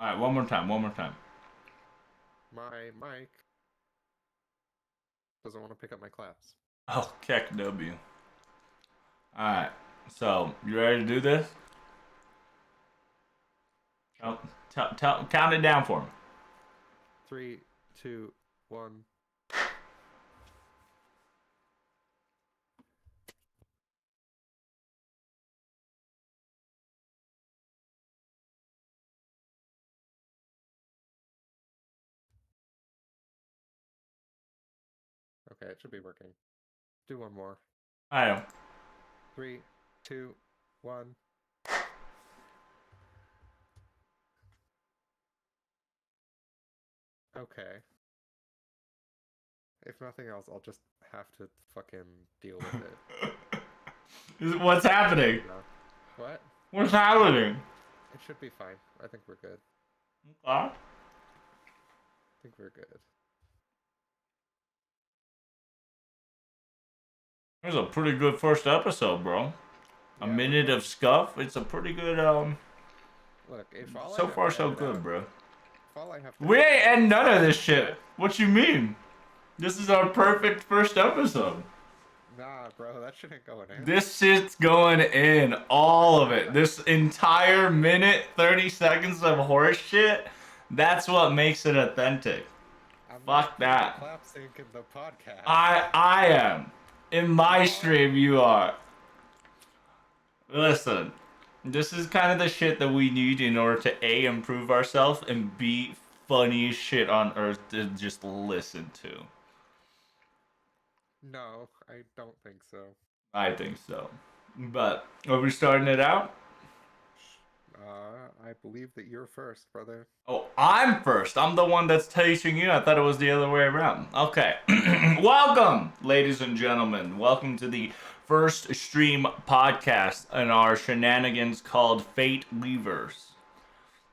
All right, one more time. My mic doesn't want to pick up my claps. Oh, heck W. All right, so you ready to do this? Sure. Count it down for me. 3, 2, 1. Okay, it should be working. Do one more. I am. 3, 2, 1. Okay. If nothing else, I'll just have to fucking deal with it. What's happening? What? What's happening? It should be fine. I think we're good. Huh? I think we're good. It was a pretty good first episode, bro. A Yeah, minute of scuff. It's a pretty good. Look, if all So I have far, to so edit good, out, bro. if all I have to We edit ain't out end is none of this stuff. shit. What you mean? This is our perfect first episode. Nah, bro, that shit ain't going in. This shit's going in. All of it. This entire minute, 30 seconds of horse shit. That's what makes it authentic. I'm Fuck not putting that. the clap sync in the podcast. I am. In my stream, you are. Listen, this is kind of the shit that we need in order to A, improve ourselves, and B, funniest shit on earth to just listen to. No, I don't think so. I think so. But, are we starting it out? I believe that you're first, brother. Oh, I'm first. I'm the one that's teaching you. I thought it was the other way around. Okay. Welcome, ladies and gentlemen. Welcome to the first stream podcast in our shenanigans called Fateweavers.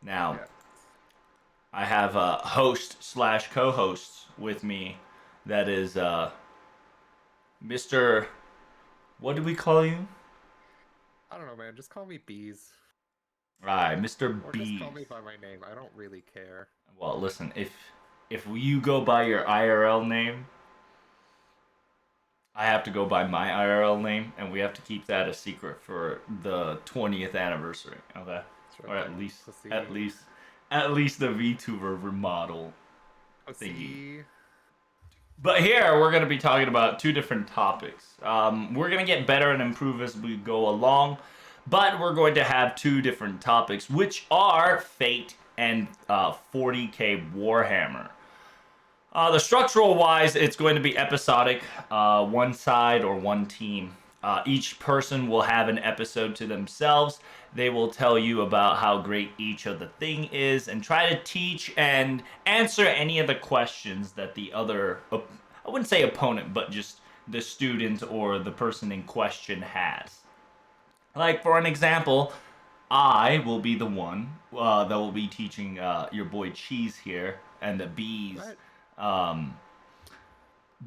Now, Yes. I have a host slash co-host with me that is Mr. What do we call you? I don't know, man. Just call me Bees. Right, Mr. Or B. just call me by my name. I don't really care. Well, listen, if you go by your IRL name, I have to go by my IRL name, and we have to keep that a secret for the 20th anniversary. Okay, Sure or at thing. least, Pussy. at least the VTuber remodel thingy. Pussy. But here we're gonna be talking about two different topics. We're gonna get better and improve as we go along, but we're going to have two different topics, which are Fate and 40k Warhammer. The structural wise, it's going to be episodic, one side or one team. Each person will have an episode to themselves. They will tell you about how great each of the thing is and try to teach and answer any of the questions that the other, I wouldn't say opponent, but just the student or the person in question has. Like, for an example, I will be the one that will be teaching your boy Cheese here and the bees. What? Um,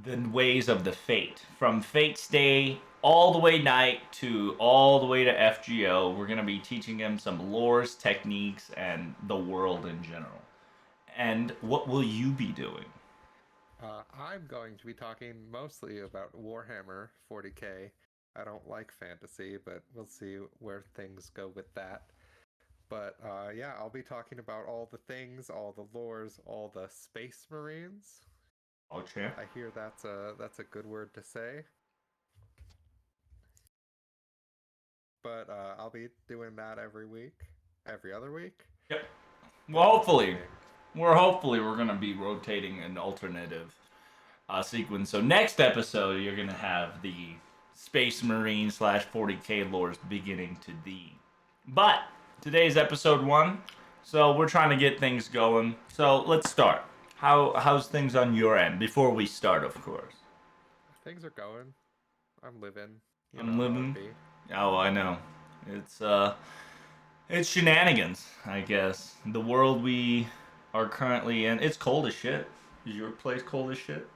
the ways of the Fate. From Fate's Day all the way night to all the way to FGO, we're going to be teaching him some lores, techniques, and the world in general. And what will you be doing? I'm going to be talking mostly about Warhammer 40k. I don't like fantasy, but we'll see where things go with that. But yeah, I'll be talking about all the things, all the lores, all the space marines. Okay. I hear that's a good word to say. But I'll be doing that every week, every other week. Yep. Well, hopefully, we're gonna be rotating an alternative sequence. So next episode, you're gonna have the Space Marine slash 40k lores beginning to thee. But today's episode 1, so we're trying to get things going. So let's start. How's things on your end before we start, of course? Things are going. I'm living. You I'm know how it living. be. Oh, I know. It's shenanigans, I guess. The world we are currently in. It's cold as shit. Is your place cold as shit?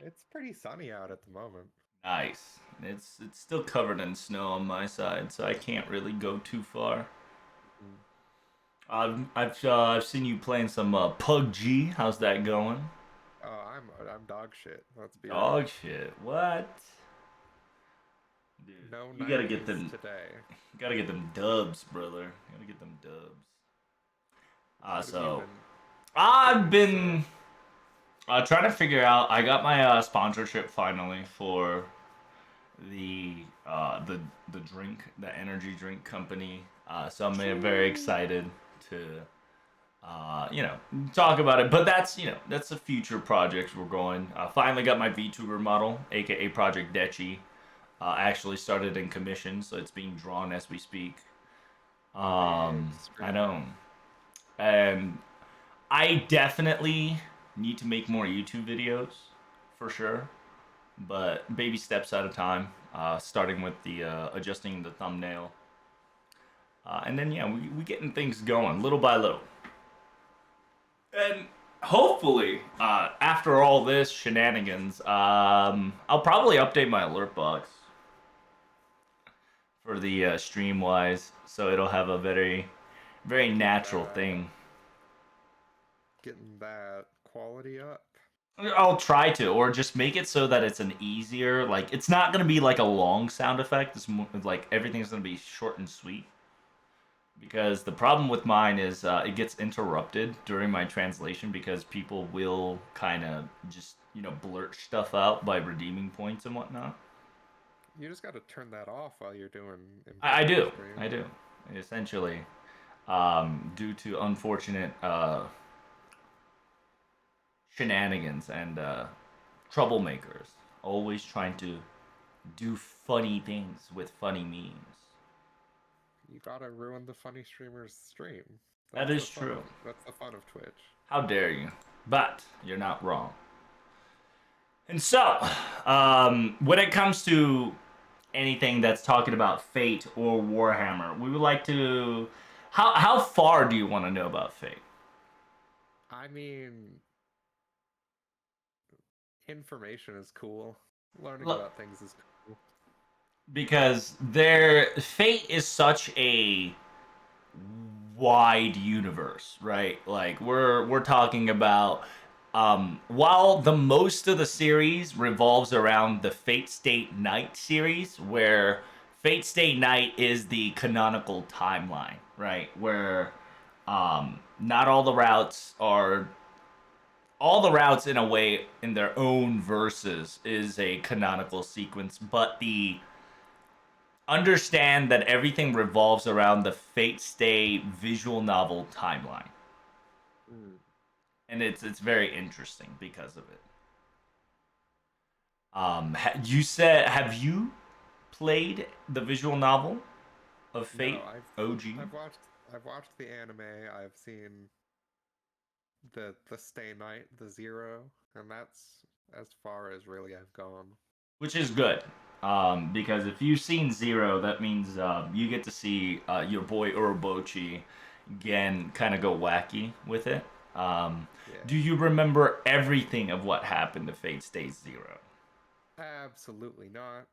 It's pretty sunny out at the moment. Nice. It's still covered in snow on my side, so I can't really go too far. Mm. I've seen you playing some PUBG. How's that going? Oh, I'm dog shit. Let's be real. Dog shit. What? Dude, No you gotta get 90s them. today. You gotta get them dubs, brother. You gotta get them dubs. What have you So been I've doing, sir? been trying to figure out. I got my sponsorship finally for the uh, the the drink, the energy drink company. So I'm very Choo. excited to talk about it. But that's a future project we're going. Finally got my VTuber model, aka Project Dechi. Actually started in commission, so it's being drawn as we speak. Big I streamer. know, and I definitely need to make more YouTube videos, for sure. But baby steps at a time. Starting with the adjusting the thumbnail, and then yeah, we getting things going little by little. And hopefully, after all this shenanigans, I'll probably update my alert box for the stream wise, so it'll have a very Getting natural that thing. getting that quality up. I'll try to, or just make it so that it's an easier, like it's not gonna be like a long sound effect. It's more, like everything's gonna be short and sweet. Because the problem with mine is it gets interrupted during my translation because people will kind of just blurt stuff out by redeeming points and whatnot. You just got to turn that off while you're doing I important do, stream. I do. Essentially, due to unfortunate shenanigans and troublemakers, always trying to do funny things with funny memes. You gotta ruin the funny streamer's stream. That That's the is fun true. of that's the fun of Twitch. How dare you? But you're not wrong. And so, when it comes to anything that's talking about Fate or Warhammer, we would like to. How far do you want to know about Fate? I mean, information is cool. Learning Look, about things is cool. because Fate is such a wide universe, right? Like we're talking about while the most of the series revolves around the Fate State Night series, where Fate State Night is the canonical timeline, right? Where not all the routes in a way in their own verses is a canonical sequence, but the understand that everything revolves around the Fate Stay visual novel timeline, Mm. and it's very interesting because of it. You said, have you played the visual novel of No, Fate OG? I've watched I've watched the anime. I've seen the Stay Night, the Zero, and that's as far as really I've gone. Which is good. Because if you've seen Zero, that means you get to see your boy Urobochi again kind of go wacky with it. Yeah, Do you remember everything of what happened to Fate Stay Zero? absolutely not.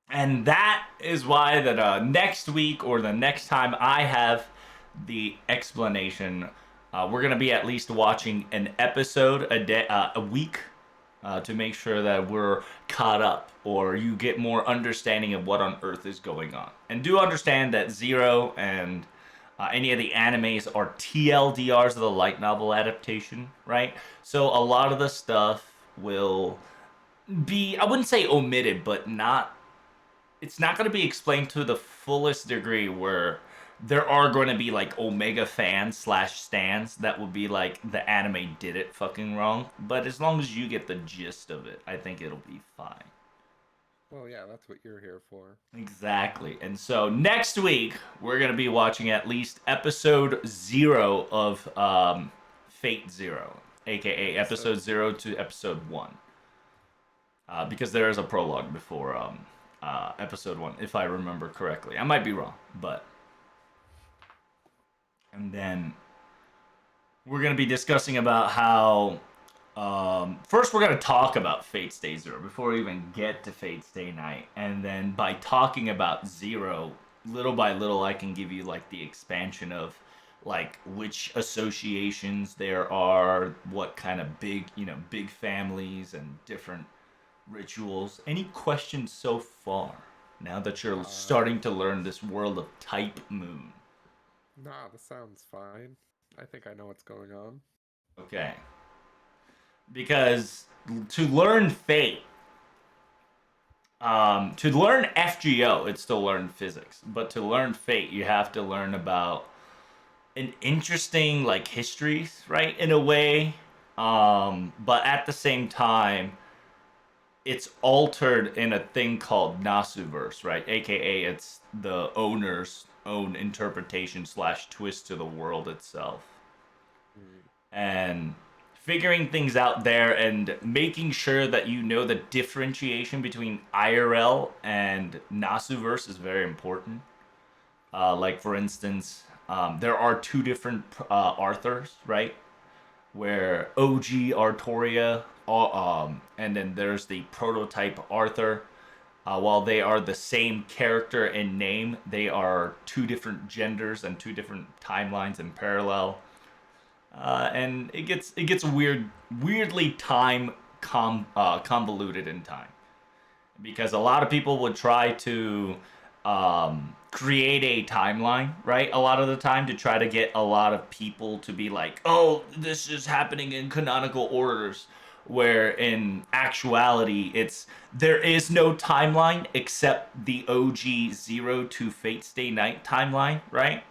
And that is why that next week or the next time I have the explanation, we're gonna be at least watching an episode a day, a week, to make sure that we're caught up or you get more understanding of what on earth is going on. And do understand that Zero and any of the animes are TLDRs of the light novel adaptation, right? So a lot of the stuff will be, I wouldn't say omitted, but not, it's not going to be explained to the fullest degree where there are going to be like Omega fans slash stands that will be like the anime did it fucking wrong. But as long as you get the gist of it, I think it'll be fine. Well, yeah, that's what you're here for. Exactly. And so next week, we're going to be watching at least episode 0 of Fate Zero, aka So episode 0 to episode 1. Because there is a prologue before episode 1, if I remember correctly. I might be wrong, but. And then we're going to be discussing about how. First, we're going to talk about Fate Stay Zero before we even get to Fate Stay Night. And then by talking about Zero, little by little, I can give you like the expansion of like which associations there are, what kind of big families and different rituals. Any questions so far? Now that you're Uh, starting to learn this world of Type Moon. nah, this sounds fine. I think I know what's going on. Okay. Because to learn Fate, to learn FGO, it's to learn physics. But to learn Fate, you have to learn about an interesting like histories, right? In a way. But at the same time, it's altered in a thing called Nasuverse, right? AKA it's the owner's own interpretation slash twist to the world itself. Hmm. And figuring things out there and making sure that you know the differentiation between IRL and Nasuverse is very important. Like for instance, there are two different Arthurs, right? Where OG Artoria, and then there's the prototype Arthur. While they are the same character in name, they are two different genders and two different timelines in parallel. And it gets weirdly convoluted in time, because a lot of people would try to create a timeline, right? A lot of the time to try to get a lot of people to be like, oh, this is happening in canonical orders. Where in actuality, there is no timeline except the OG Zero to Fate Stay Night timeline, right?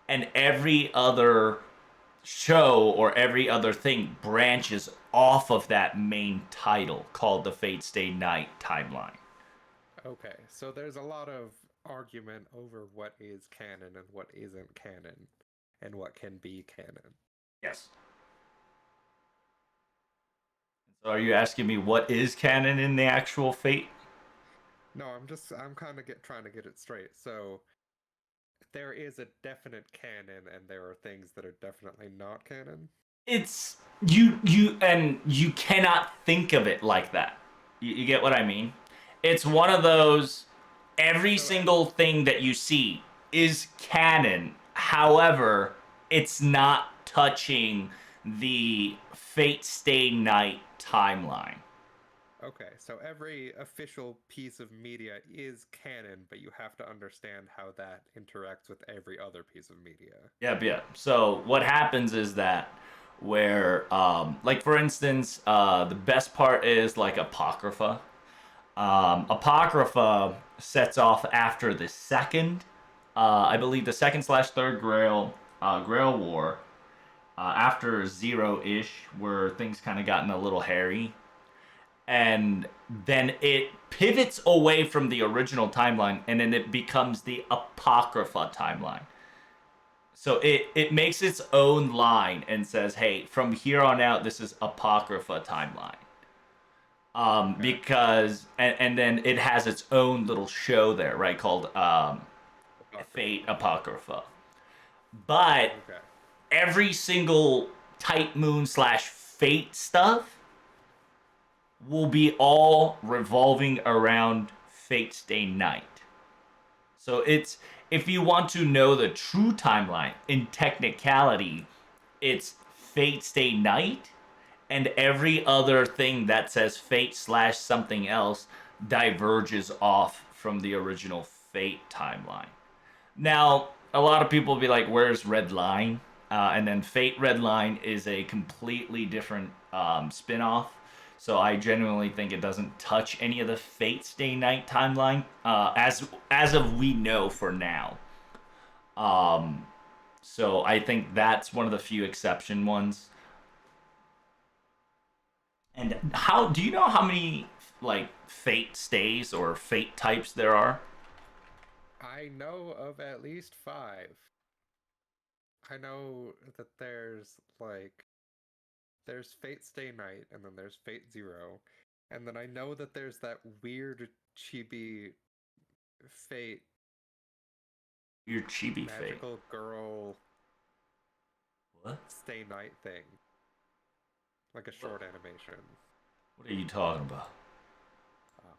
And every other show or every other thing branches off of that main title called the Fate Stay Night timeline. Okay, so there's a lot of argument over what is canon and what isn't canon, and what can be canon. Yes. So are you asking me what is canon in the actual Fate? No, I'm kind of get trying to get it straight. So there is a definite canon, and there are things that are definitely not canon. It's you cannot think of it like that. You get what I mean? It's one of those every So single thing that you see is canon. However, it's not touching the Fate Stay Night timeline. okay, so every official piece of media is canon, but you have to understand how that interacts with every other piece of media. Yep, yep. So what happens is that where like for instance, the best part is like Apocrypha. Apocrypha sets off after the second, I believe the second slash third Grail War, after Zero ish, where things kind of gotten a little hairy, and then it pivots away from the original timeline, and then it becomes the Apocrypha timeline. So it makes its own line and says, "Hey, from here on out, this is Apocrypha timeline." Okay. Because and then it has its own little show there, right, called Fate Apocrypha. Apocrypha. But Okay. every single Type Moon slash Fate stuff will be all revolving around Fate Stay Night. So it's if you want to know the true timeline in technicality, it's Fate Stay Night, and every other thing that says Fate slash something else diverges off from the original Fate timeline. Now, a lot of people will be like, "Where's Red Line?" And then Fate Red Line is a completely different spin-off. So I genuinely think it doesn't touch any of the Fate Stay Night timeline, as of we know for now. Um, so I think that's one of the few exception ones. And how do you know how many like Fate stays or Fate types there are? I know of at least five. I know that there's Fate Stay Night, and then there's Fate Zero, and then I know that there's that weird chibi Fate Your Chibi Fate. magical girl What? Stay Night thing, like a What? short animation. What are you talking about?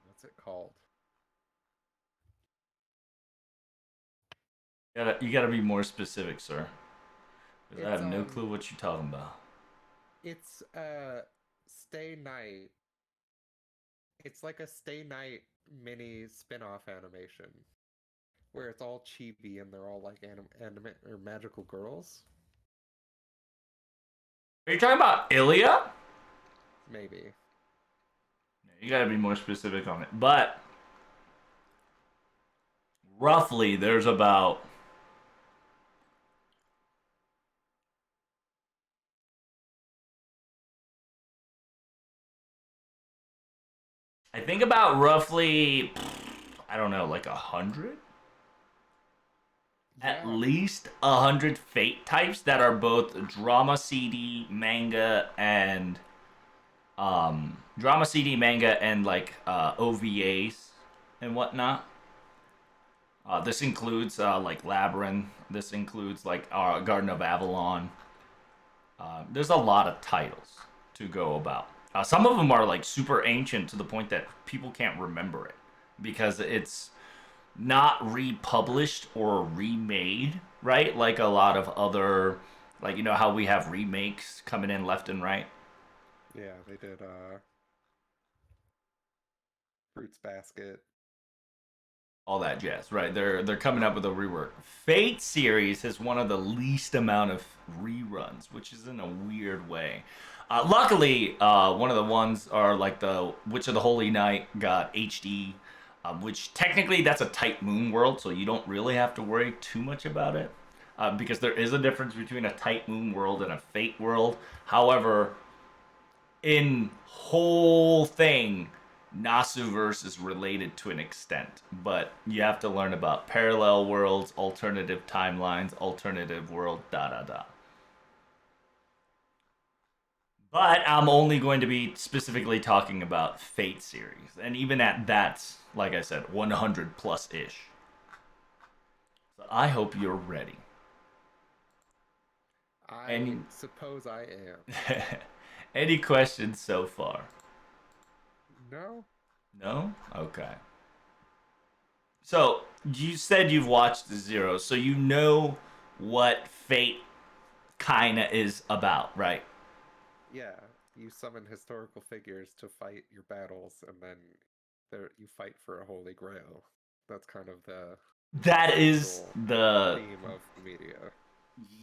What's it called? You gotta be more specific, sir. 'Cause I have no clue what you're talking about. It's Stay Night. It's like a Stay Night mini spin-off animation where it's all chibi and they're all like anime or magical girls. Are you talking about Ilya? Maybe. You gotta be more specific on it. But roughly, there's about I think about roughly, I don't know, like 100? At Yeah. least 100 Fate types that are both drama CD, manga, and drama CD, manga, and like OVAs and whatnot. This includes like Labyrinth. This includes like Garden of Avalon. There's a lot of titles to go about. Some of them are like super ancient to the point that people can't remember it because it's not republished or remade, right? Like a lot of other, like, you know how we have remakes coming in left and right? Yeah, they did Fruits Basket. All that jazz, right? They're coming up with a rework. Fate series has one of the least amount of reruns, which is in a weird way. Luckily, one of the ones are like the Witch of the Holy Night got HD, which technically that's a Type Moon world, so you don't really have to worry too much about it, because there is a difference between a Type Moon world and a Fate world. However, in whole thing, Nasuverse is related to an extent, but you have to learn about parallel worlds, alternative timelines, alternative world, da da da. But I'm only going to be specifically talking about Fate series, and even at that, like I said, 100 plus ish. So I hope you're ready. I suppose I am. Any questions so far? No? No? Okay. So, you said you've watched Zero, so you know what Fate kinda is about, right? Yeah, you summon historical figures to fight your battles, and then you fight for a holy grail. That's kind of the That is central the theme of the media.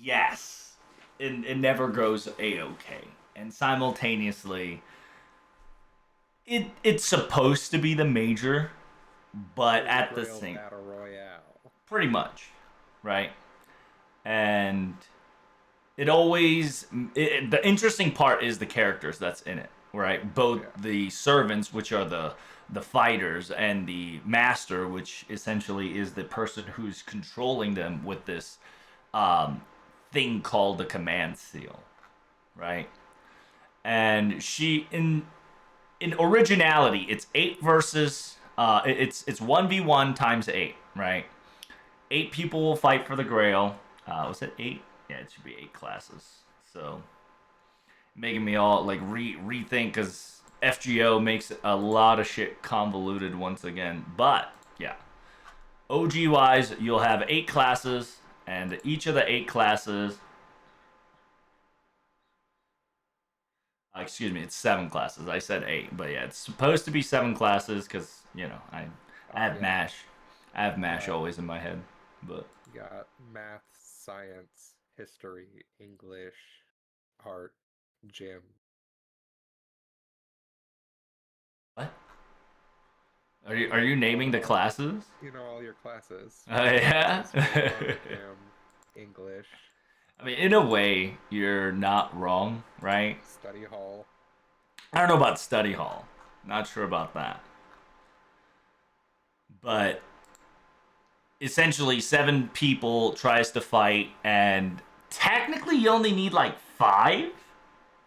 yes. It never goes A-okay. And simultaneously, it's supposed to be the major, but Holy at the Grail same Battle Royale. pretty much, right? And it always the interesting part is the characters that's in it, right? Both Yeah. the servants, which are the fighters, and the master, which essentially is the person who's controlling them with this um, thing called the command seal, right? And she in originality, it's 8 versus it's 1v1 times 8, right? 8 people will fight for the Grail. Was it 8? Yeah, it should be 8 classes. So making me all like rethink because FGO makes a lot of shit convoluted once again. But yeah, OG wise, you'll have 8 classes, and each of the 8 classes. Excuse me, it's 7 classes. I said 8, but yeah, it's supposed to be 7 classes because you know I have Yeah. mash. I have mash Yeah. always in my head, but You got math, science, history, English, art, gym. what? Are you naming the classes? You know all your classes. Oh yeah. History, art, gym, English, I mean, in a way, you're not wrong, right? study hall. I don't know about study hall. Not sure about that. But essentially, 7 people tries to fight, and technically, you only need like 5.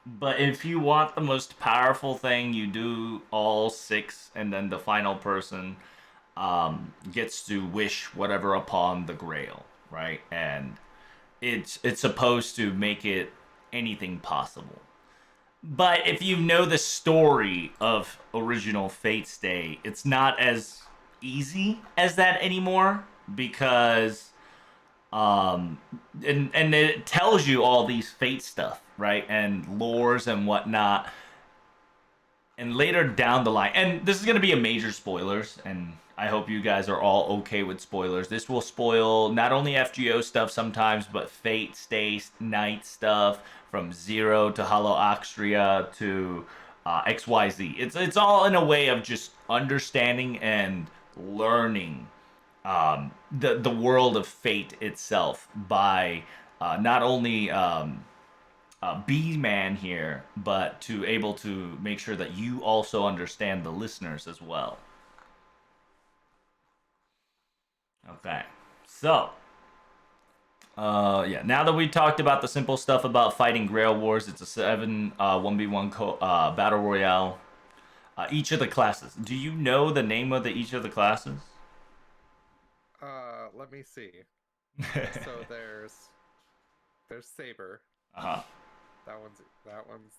But if you want the most powerful thing, you do all 6, and then the final person gets to wish whatever upon the Grail, right? And it's supposed to make it anything possible. But if you know the story of original Fate Stay, it's not as easy as that anymore because Um, and it tells you all these fate stuff, right? And lores and whatnot. And later down the line, and this is going to be a major spoilers, and I hope you guys are all okay with spoilers. This will spoil not only FGO stuff sometimes, but Fate Stay Night stuff from Zero to Hollow Oxtria to XYZ. It's all in a way of just understanding and learning the world of Fate itself by not only B-man here, but to able to make sure that you also understand the listeners as well. Okay, so yeah. Now that we talked about the simple stuff about fighting Grail Wars, it's a 1v1 battle royale. Each of the classes. Do you know the name of each of the classes? Let me see. So there's Saber. Uh-huh. That one's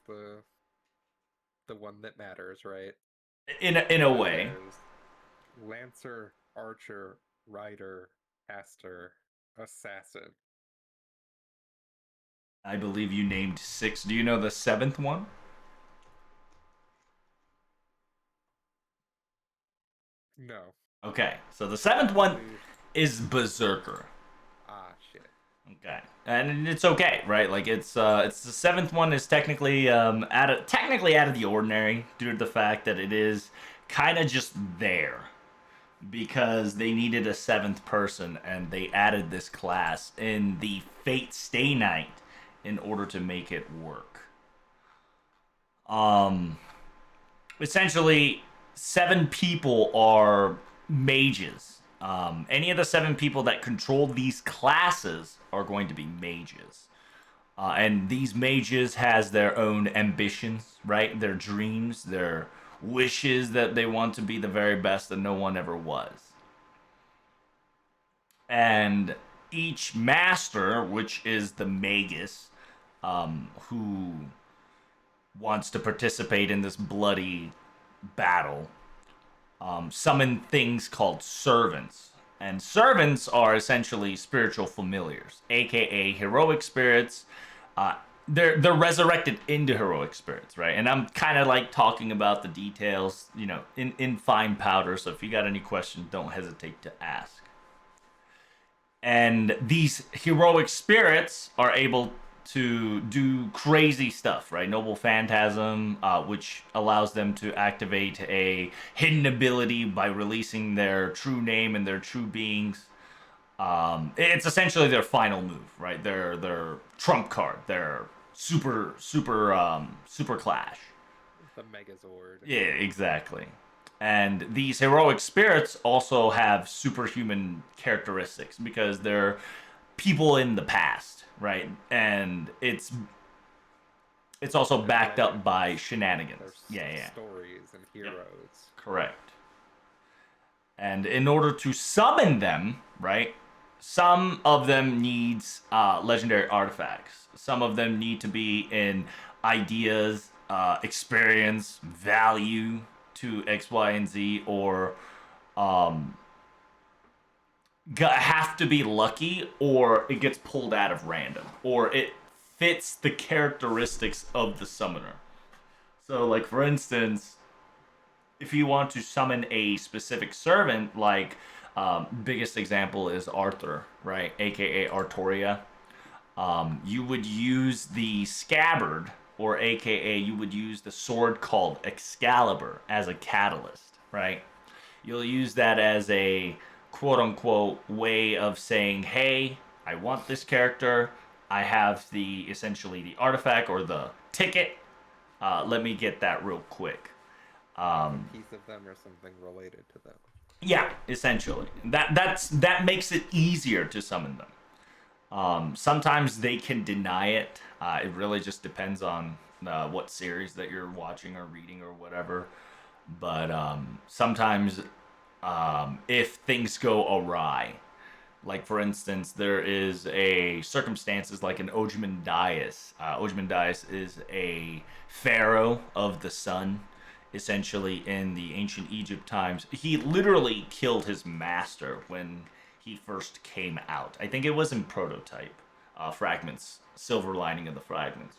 the one that matters, right? In a way. There's Lancer, Archer, Rider, Caster, Assassin. I believe you named 6. Do you know the 7th one? No. Okay, so the 7th one is Berserker. Ah, shit. Okay, and it's okay, right? Like it's the 7th one is technically out of the ordinary due to the fact that it is kind of just there because they needed a 7th person and they added this class in the Fate Stay Night in order to make it work. Essentially, 7 people are mages. Any of the 7 people that control these classes are going to be mages. And these mages has their own ambitions, right? Their dreams, their wishes that they want to be the very best that no one ever was. And each master, which is the magus, who wants to participate in this bloody battle, summon things called servants. And servants are essentially spiritual familiars, aka heroic spirits. They're resurrected into heroic spirits, right? And I'm kind of like talking about the details, in fine powder. So if you got any questions, don't hesitate to ask. And these heroic spirits are able to do crazy stuff, right? Noble Phantasm, which allows them to activate a hidden ability by releasing their true name and their true beings. It's essentially their final move, right? Their trump card, their super clash. The Megazord. Yeah, exactly. And these heroic spirits also have superhuman characteristics because they're people in the past, right? And it's also backed up by shenanigans. Yeah. Stories and heroes. Yep. Correct. And in order to summon them, right? Some of them needs legendary artifacts. Some of them need to be in ideas, experience, value to X, Y, and Z, or have to be lucky, or it gets pulled out of random, or it fits the characteristics of the summoner. So, like, for instance, if you want to summon a specific servant, like, biggest example is Arthur, right? AKA Artoria. You would use the scabbard, or AKA you would use the sword called Excalibur as a catalyst, right? You'll use that as a quote-unquote way of saying, hey, I want this character. I have essentially the artifact or the ticket. Let me get that real quick. A piece of them or something related to them. Yeah, essentially. That makes it easier to summon them. Sometimes they can deny it. It really just depends on what series that you're watching or reading or whatever. But sometimes if things go awry, like for instance, there is a circumstances like an Ozymandias. Ozymandias is a pharaoh of the sun, essentially in the ancient Egypt times. He literally killed his master when he first came out. I think it was in Prototype, Fragments, Silver Lining of the Fragments.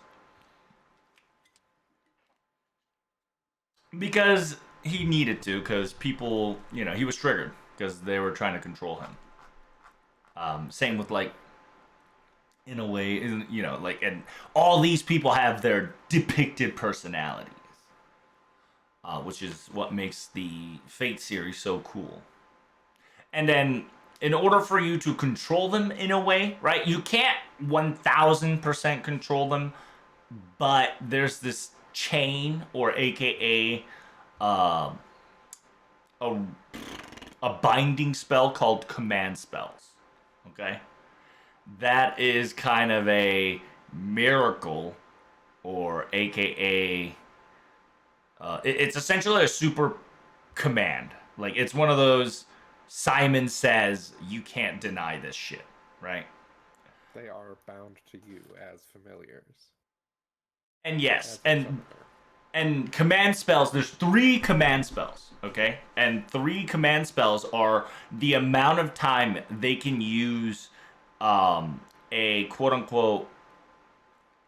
Because he needed to, because people, he was triggered because they were trying to control him. Same with like, in a way, like, and all these people have their depicted personalities, which is what makes the Fate series so cool. And then, in order for you to control them in a way, right? You can't 1000% control them, but there's this chain, or AKA uh, a a binding spell called command spells. Okay, that is kind of a miracle, or AKA it's essentially a super command. Like, it's one of those Simon Says you can't deny this shit, right? They are bound to you as familiars. And yes, As a summoner. and command spells, there's 3 command spells, okay? And 3 command spells are the amount of time they can use a quote-unquote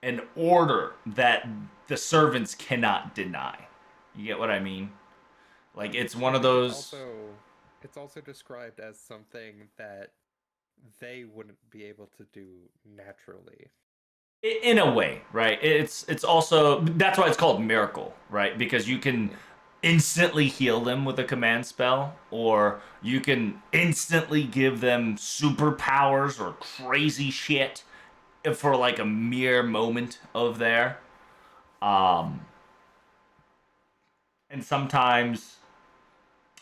an order that the servants cannot deny. You get what I mean? Like, it's one of those... It's also described as something that they wouldn't be able to do naturally. In a way, right? It's also... That's why it's called Miracle, right? Because you can instantly heal them with a command spell, or you can instantly give them superpowers or crazy shit for like a mere moment of there. And sometimes,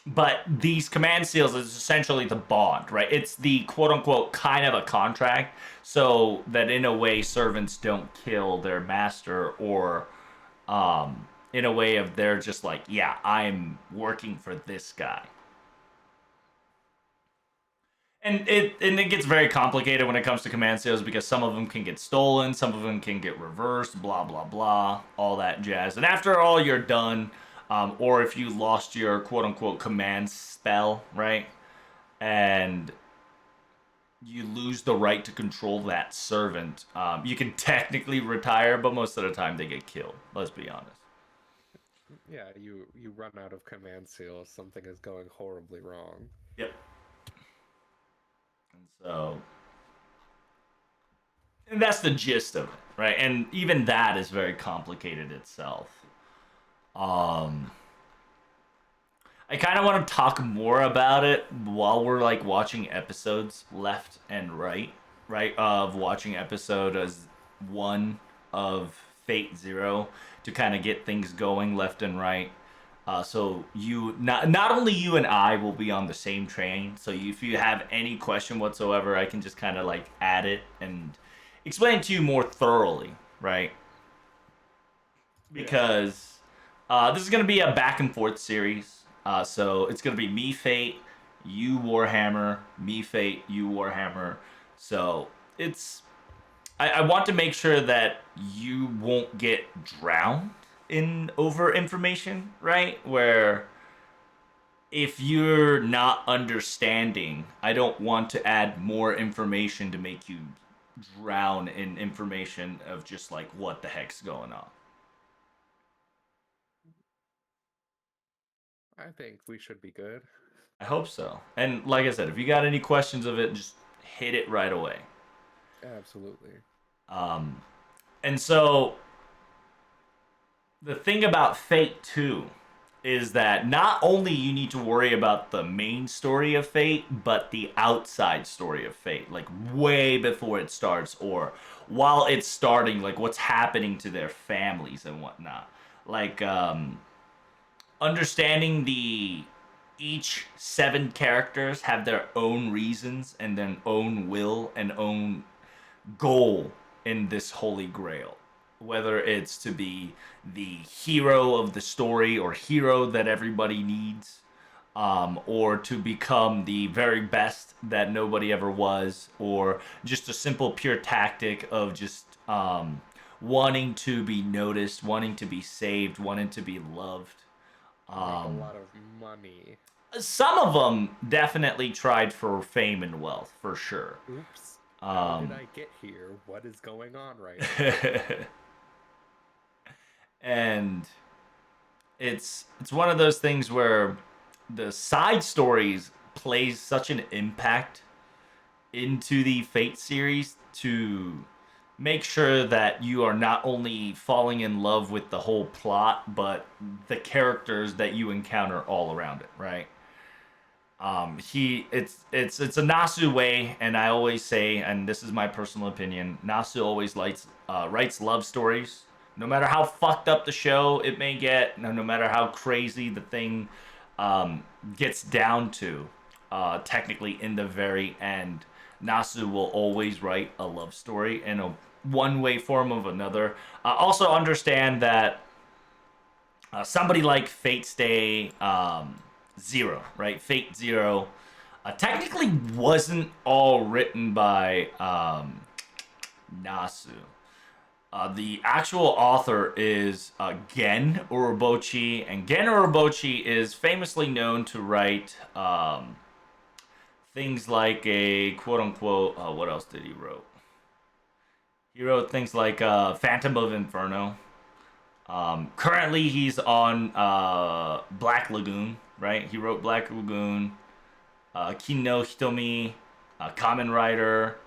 but these command seals is essentially the bond, right? It's the quote unquote kind of a contract, so that in a way servants don't kill their master, or in a way of they're just like, yeah, I'm working for this guy. And it gets very complicated when it comes to command seals, because some of them can get stolen, some of them can get reversed, blah blah blah, all that jazz. And after all you're done, or if you lost your quote unquote command spell, right, and you lose the right to control that servant, you can technically retire, but most of the time they get killed. Let's be honest. Yeah, you run out of command seals, something is going horribly wrong. Yep. And so, and that's the gist of it, right? And even that is very complicated itself. I kind of want to talk more about it while we're like watching episodes left and right, of watching episode as 1 of Fate Zero, to kind of get things going left and right. So you not only you and I will be on the same train. So if you have any question whatsoever, I can just kind of like add it and explain to you more thoroughly, right? Because this is gonna be a back and forth series. So it's gonna be me Fate, you Warhammer, me Fate, you Warhammer. So it's I want to make sure that you won't get drowned in over information, right? Where if you're not understanding, I don't want to add more information to make you drown in information of just like what the heck's going on. I think we should be good. I hope so. And like I said, if you got any questions of it, just hit it right away. Absolutely. And so the thing about Fate 2 is that not only you need to worry about the main story of Fate, but the outside story of Fate, like way before it starts, or while it's starting, like what's happening to their families and whatnot. Like understanding each 7 characters have their own reasons and their own will and own goal in this holy grail, whether it's to be the hero of the story, or hero that everybody needs, or to become the very best that nobody ever was, or just a simple pure tactic of just wanting to be noticed, wanting to be saved, wanting to be loved. Make a lot of money. Some of them definitely tried for fame and wealth, for sure. Oops. How did Um, I get here? What is going on right now? and it's one of those things where the side stories plays such an impact into the Fate series to make sure that you are not only falling in love with the whole plot, but the characters that you encounter all around it, right? It's a Nasu way, and I always say, and this is my personal opinion, Nasu always writes love stories. No matter how fucked up the show it may get, no matter how crazy the thing um, gets down to, technically in the very end, Nasu will always write a love story in a one way form of another. Also understand that somebody like Fate Stay Zero, right? Fate Zero, technically wasn't all written by Nasu. The actual author is Gen Urobuchi, and Gen Urobuchi is famously known to write things like a quote unquote. What else did he wrote? He wrote things like Phantom of Inferno. Currently, he's on Black Lagoon, right? He wrote Black Lagoon, Kino Hitomi, Kamen Rider.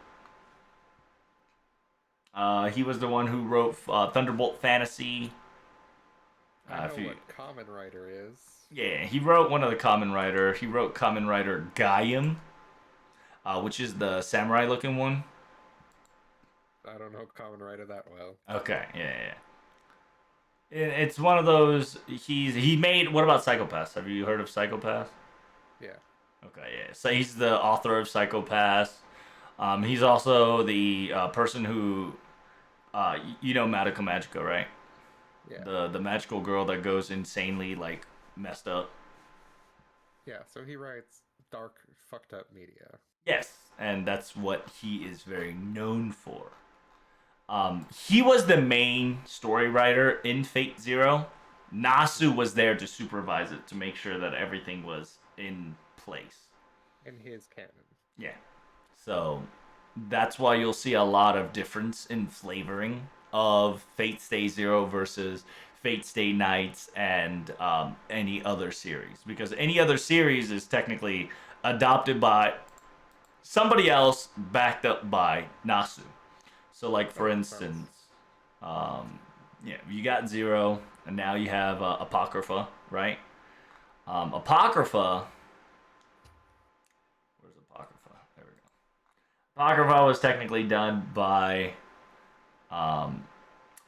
He was the one who wrote Thunderbolt Fantasy. I know If you, what Common Rider is. yeah, he wrote one of the Kamen Rider. He wrote Kamen Rider Gaiam, which is the samurai-looking one. I don't know Common Rider that well. Okay, yeah. It's one of those. He made. What about Psychopaths? Have you heard of Psychopaths? Yeah. Okay, yeah. So he's the author of Psychopaths. He's also the person who, you know, Madoka Magica, right? Yeah. The magical girl that goes insanely like messed up. Yeah, so he writes dark, fucked up media. Yes, and that's what he is very known for. He was the main story writer in Fate Zero. Nasu was there to supervise it to make sure that everything was in place. In his canon. Yeah. So that's why you'll see a lot of difference in flavoring of Fate Stay Zero versus Fate Stay Nights and any other series. Because any other series is technically adopted by somebody else backed up by Nasu. So, like, That for makes sense. instance, yeah, you got Zero, and now you have Apocrypha, right? Apocrypha. Where's Apocrypha? There we go. Apocrypha was technically done by, um,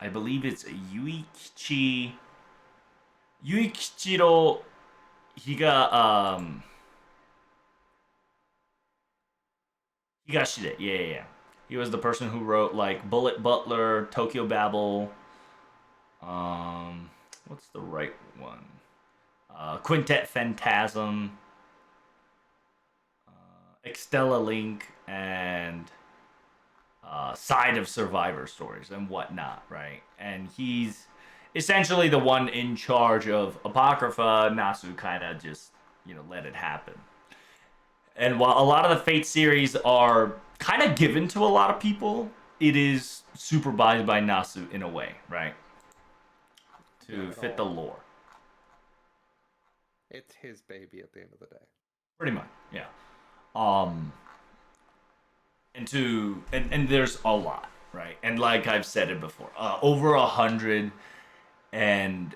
I believe it's Yuichiro Higa, Higashide. Yeah. He was the person who wrote like Bullet Butler, Tokyo Babel. What's the right one? Quintet Phantasm, Extella Link, and Side of Survivor stories and whatnot, right? And he's essentially the one in charge of Apocrypha. Nasu kind of just, let it happen. And while a lot of the Fate series are kind of given to a lot of people, it is supervised by Nasu in a way, right? To Not at fit the all. lore. It's his baby at the end of the day. Pretty much, yeah. Um, and there's a lot, right? And like I've said it before, over 100, and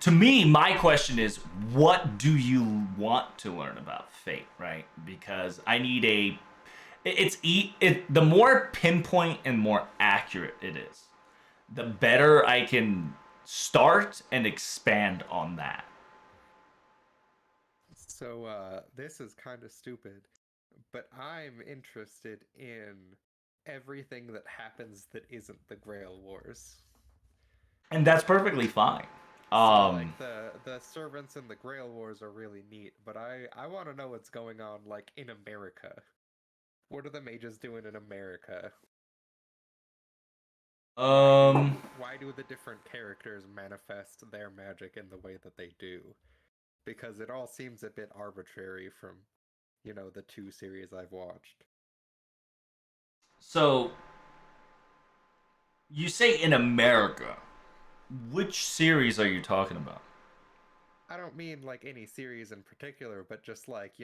to me, my question is, what do you want to learn about Fate, right? Because I need the more pinpoint and more accurate it is, the better I can start and expand on that. So, this is kind of stupid, but I'm interested in everything that happens that isn't the Grail Wars. And that's perfectly fine. So, like, the servants in the Grail Wars are really neat, but I want to know what's going on, like, in America. What are the mages doing in America? um, Why do the different characters manifest their magic in the way that they do? because it all seems a bit arbitrary from, the two series I've watched. So, you say in America. Which series are you talking about? I don't mean like any series in particular, but just like,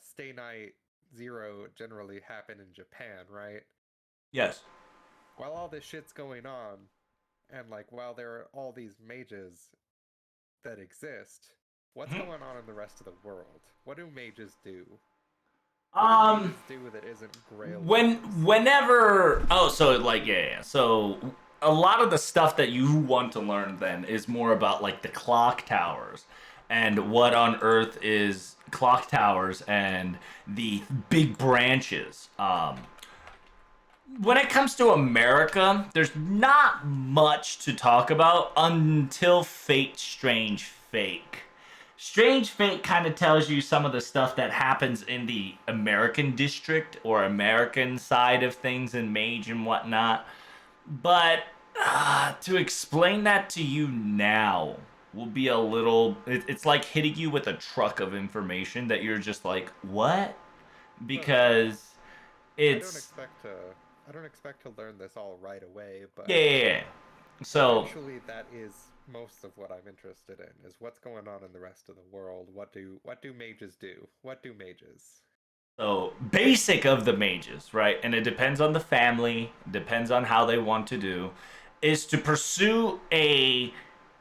Stay Night Zero generally happen in Japan, right? Yes. While all this shit's going on, and like while there are all these mages that exist, what's Mhm. going on in the rest of the world? What do mages do? What do Um, mages do that isn't grail when users? whenever so like yeah. So a lot of the stuff that you want to learn then is more about like the clock towers and what on earth is clock towers and the big branches. When it comes to America, there's not much to talk about until Fate Strange Fake. Strange Fate kind of tells you some of the stuff that happens in the American district or American side of things in Mage and whatnot. But to explain that to you now will be a little. It's like hitting you with a truck of information that you're just like, what? Okay. Because I don't it's. expect to I don't expect to learn this all right away, Yeah, but yeah, yeah. So, eventually that is most of what I'm interested in is what's going on in the rest of the world. What do mages do? What do mages? so basic of the mages, right? And it depends on the family, depends on how they want to do, is to pursue a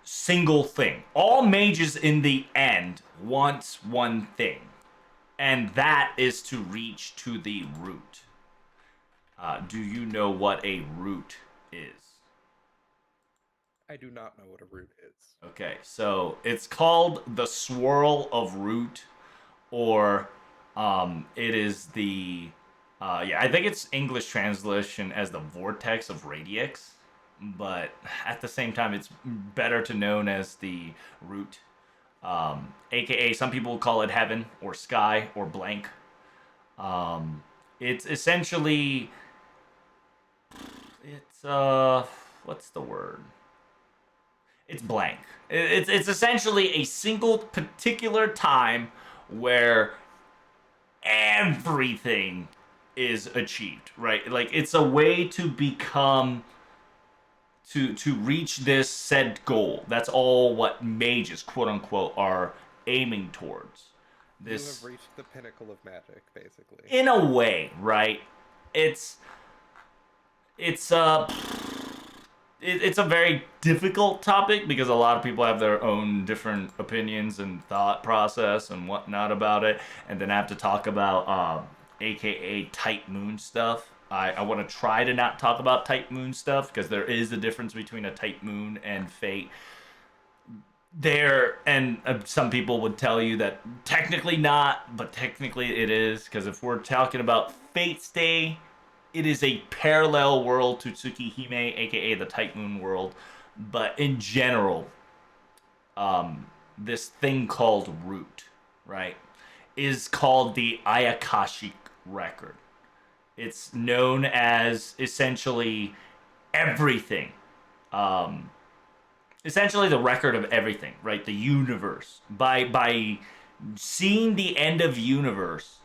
single thing. All mages in the end wants one thing, and that is to reach to the root. Do you know what a root is? I do not know what a root is. Okay, so it's called the swirl of root, or it is the yeah, I think it's English translation as the vortex of radix, but at the same time, it's better to known as the root, aka some people call it heaven or sky or blank. It's essentially it's what's the word? It's blank. It's essentially a single particular time where everything is achieved, right? Like it's a way to become to reach this said goal. That's all what mages, quote unquote, are aiming towards. You have This reached the pinnacle of magic, basically. in a way, right? It's it's uh it's a very difficult topic because a lot of people have their own different opinions and thought process and whatnot about it, and then have to talk about AKA tight moon stuff. I want to try to not talk about tight moon stuff because there is a difference between a tight moon and fate. There and some people would tell you that technically not, but technically it is because if we're talking about Fate's Day, it is a parallel world to Tsukihime, aka the Tight Moon world. But in general, this thing called Root, right, is called the Ayakashic record. It's known as essentially everything. Um, Essentially the record of everything, right? The universe. By seeing the end of universe,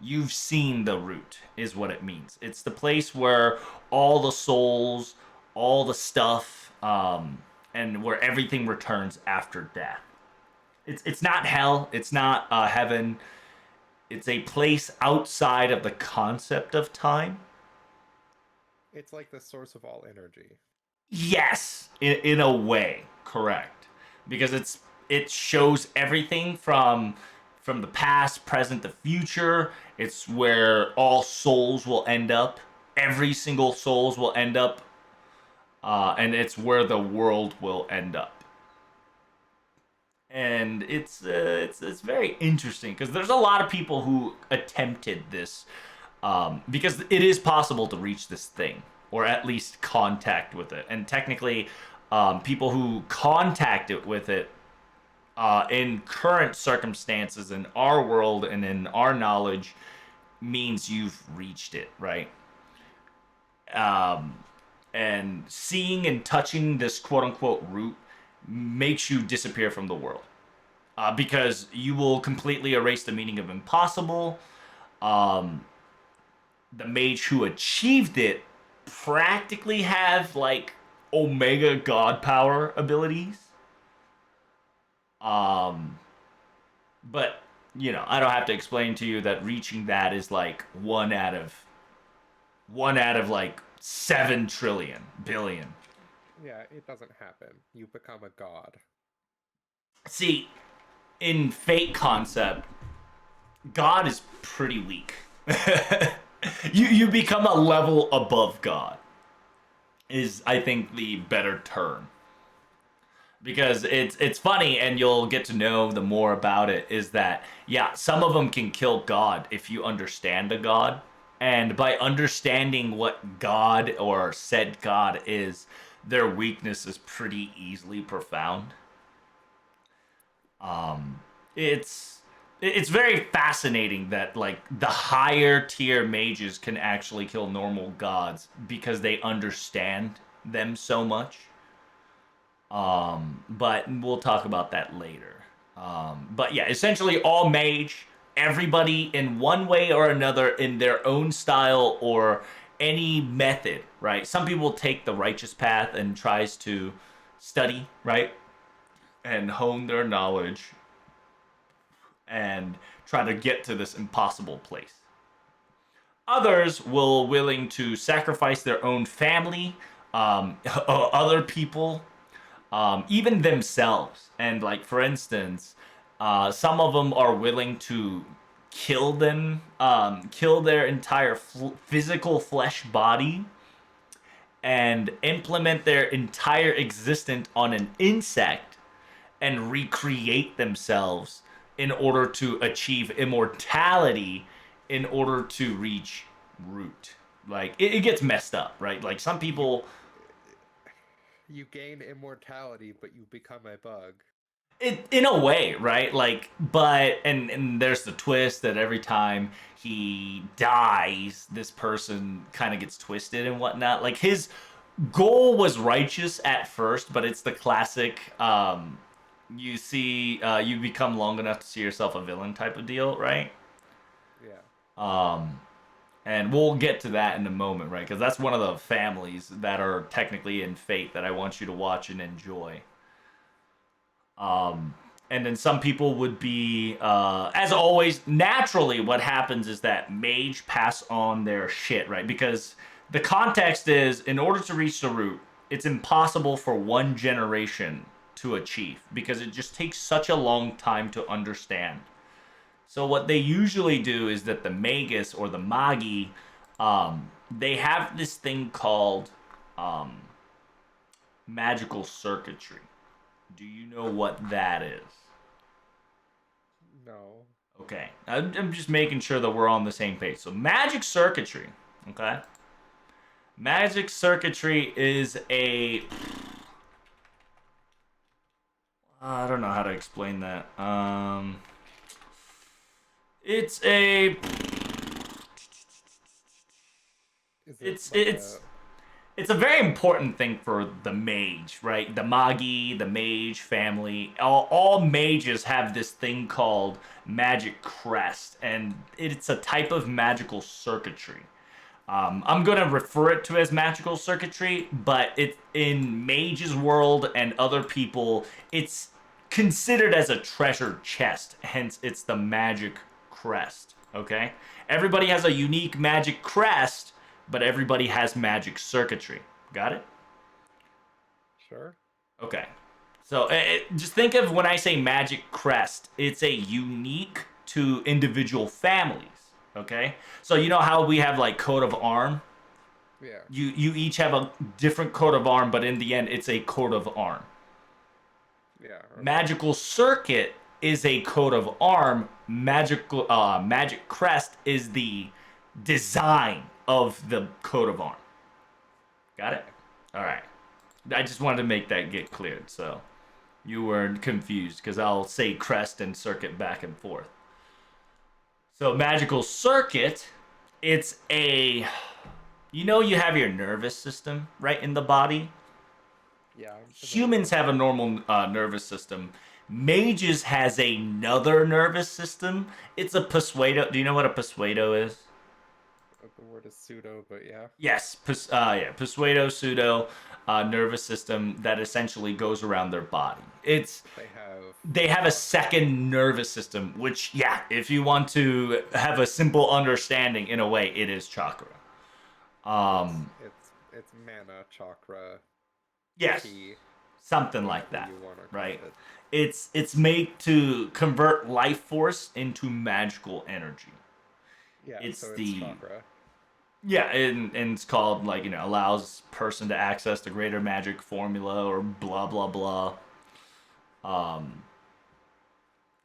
you've seen the root is what it means. It's the place where all the souls, all the stuff, and where everything returns after death. It's not hell. It's not heaven. It's a place outside of the concept of time. It's like the source of all energy. Yes, in a way, correct. Because it shows everything from the past, present, the future. It's where all souls will end up. Every single souls will end up, and it's where the world will end up. And it's very interesting because there's a lot of people who attempted this, because it is possible to reach this thing or at least contact with it. And technically, people who contact it with it, in current circumstances in our world and in our knowledge, means you've reached it, right? Um, and seeing and touching this quote unquote root makes you disappear from the world. because you will completely erase the meaning of impossible. Um, the mage who achieved it practically have like Omega God power abilities. Um, but I don't have to explain to you that reaching that is like one out of like 7 trillion billion. Yeah, it doesn't happen. You become a god. See, in Fate concept, God is pretty weak. You become a level above God is I think the better term. Because it's funny and you'll get to know the more about it is that yeah, some of them can kill God if you understand a God. And by understanding what God or said God is, their weakness is pretty easily profound. Um, it's very fascinating that like the higher tier mages can actually kill normal gods because they understand them so much. But we'll talk about that later. But yeah, essentially all mage, everybody in one way or another in their own style or any method, right? Some people take the righteous path and tries to study, right? And hone their knowledge and try to get to this impossible place. Others will willing to sacrifice their own family, other people, even themselves. And like for instance, some of them are willing to kill their entire physical flesh body, and implement their entire existence on an insect and recreate themselves in order to achieve immortality in order to reach root. Like it gets messed up, right? Like some people You gain immortality, but you become a bug. in a way, right? Like, but and there's the twist that every time he dies, this person kind of gets twisted and whatnot. Like his goal was righteous at first, but it's the classic. You see, you become long enough to see yourself a villain type of deal, right? Yeah. Um, and we'll get to that in a moment, right? Because that's one of the families that are technically in Fate that I want you to watch and enjoy. Um, and then some people would be, as always, naturally, what happens is that mage pass on their shit, right? Because the context is, in order to reach the root, it's impossible for one generation to achieve because it just takes such a long time to understand. So what they usually do is that the magus or the magi, they have this thing called um, magical circuitry. Do you know what that is? No. Okay, I'm just making sure that we're on the same page. So magic circuitry, okay? Magic circuitry is a... I don't know how to explain that. It's a... Is it It's like it's it's a very important thing for the mage, right? The magi, the mage family, all mages have this thing called magic crest, and it's a type of magical circuitry. I'm gonna refer it to as magical circuitry, but it in mage's world and other people, it's considered as a treasure chest. Hence, it's the magic crest. Okay, everybody has a unique magic crest, but everybody has magic circuitry. Got it? sure? Okay. So just think of when I say magic crest, it's a unique to individual families. Okay. So you know how we have like coat of arm. Yeah. You each have a different coat of arm, but in the end, it's a coat of arm. Yeah. Okay. Magical circuit is a coat of arm. Magic crest is the design of the coat of arm. Got it? All right. I just wanted to make that get cleared so you weren't confused because I'll say crest and circuit back and forth. So magical circuit, it's a you have your nervous system right in the body. Yeah. I'm familiar Humans with have a that. normal nervous system. Mages has another nervous system. It's a pseudo. Do you know what a pseudo is? The word is pseudo, but yeah. Yes, pseudo pseudo nervous system that essentially goes around their body. They have They have a second nervous system, which yeah, if you want to have a simple understanding, in a way, it is chakra. it's mana, chakra, Yes, chi, something like whatever that, you want to call right? it. It's made to convert life force into magical energy. Yeah, It's so it's the chakra. Yeah, and it's called, like, allows person to access the greater magic formula or blah blah blah. Um,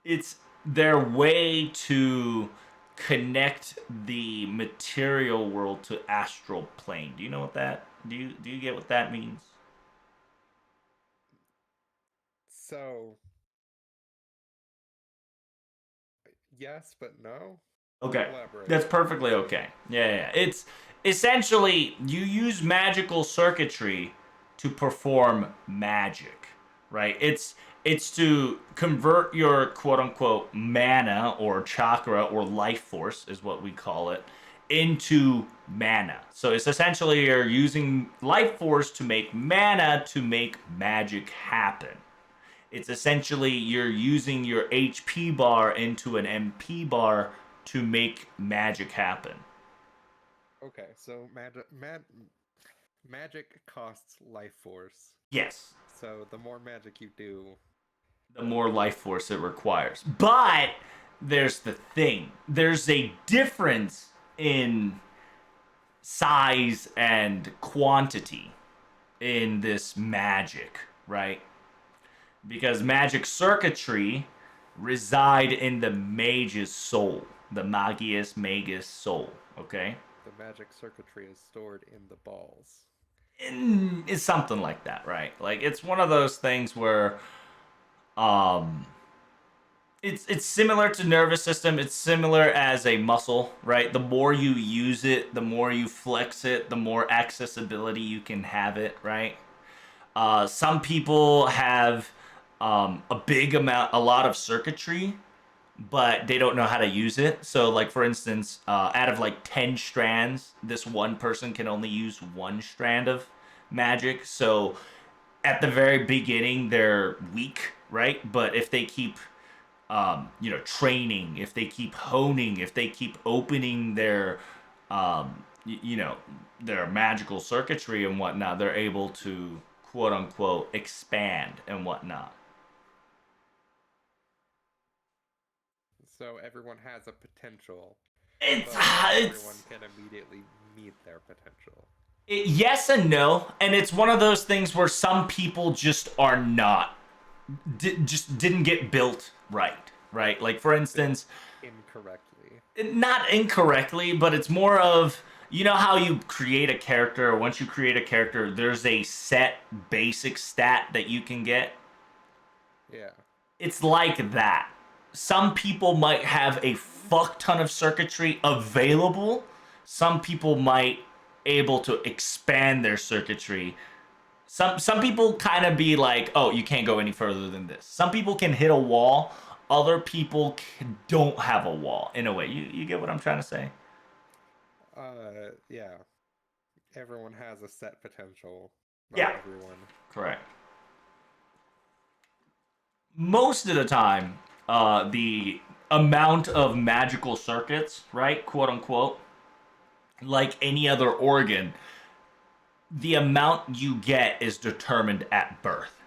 it's their way to connect the material world to astral plane. Do you know what that? Do you get what that means? So yes, but no. Okay, Elaborate. that's perfectly okay. Yeah. It's essentially you use magical circuitry to perform magic, right? It's to convert your quote unquote mana or chakra or life force is what we call it into mana. So it's essentially you're using life force to make mana to make magic happen. It's essentially you're using your HP bar into an MP bar to make magic happen. Okay, so magic costs life force. Yes, So the more magic you do, the more life force it requires. But there's the thing. There's a difference in size and quantity in this magic, right? Because magic circuitry reside in the mage's soul, the magus soul, okay? the magic circuitry is stored in the balls. It's something like that, right? Like it's one of those things where um it's similar to nervous system. It's similar as a muscle, right? The more you use it, the more you flex it, the more accessibility you can have it, right? Some people have a lot of circuitry, but they don't know how to use it. So, like for instance, out of like 10 strands, this one person can only use one strand of magic. So, at the very beginning, they're weak, right? But if they keep training, if they keep honing, if they keep opening their, um, y- you know, their magical circuitry and whatnot, they're able to quote unquote expand and whatnot. So everyone has a potential, It's but not everyone it's can immediately meet their potential. yes and no, and it's one of those things where some people just are not, just didn't get built right, right? Like for Built instance, incorrectly. not incorrectly, but it's more of how you create a character. Once you create a character, there's a set basic stat that you can get. Yeah. It's like that. Some people might have a fuck ton of circuitry available. Some people might able to expand their circuitry. Some people kind of be like, oh, you can't go any further than this. Some people can hit a wall. Other people don't have a wall. In a way, you get what I'm trying to say? Yeah. Everyone has a set potential. Not Yeah, everyone. correct. Most of the time, the amount of magical circuits, right, quote unquote, like any other organ, the amount you get is determined at birth.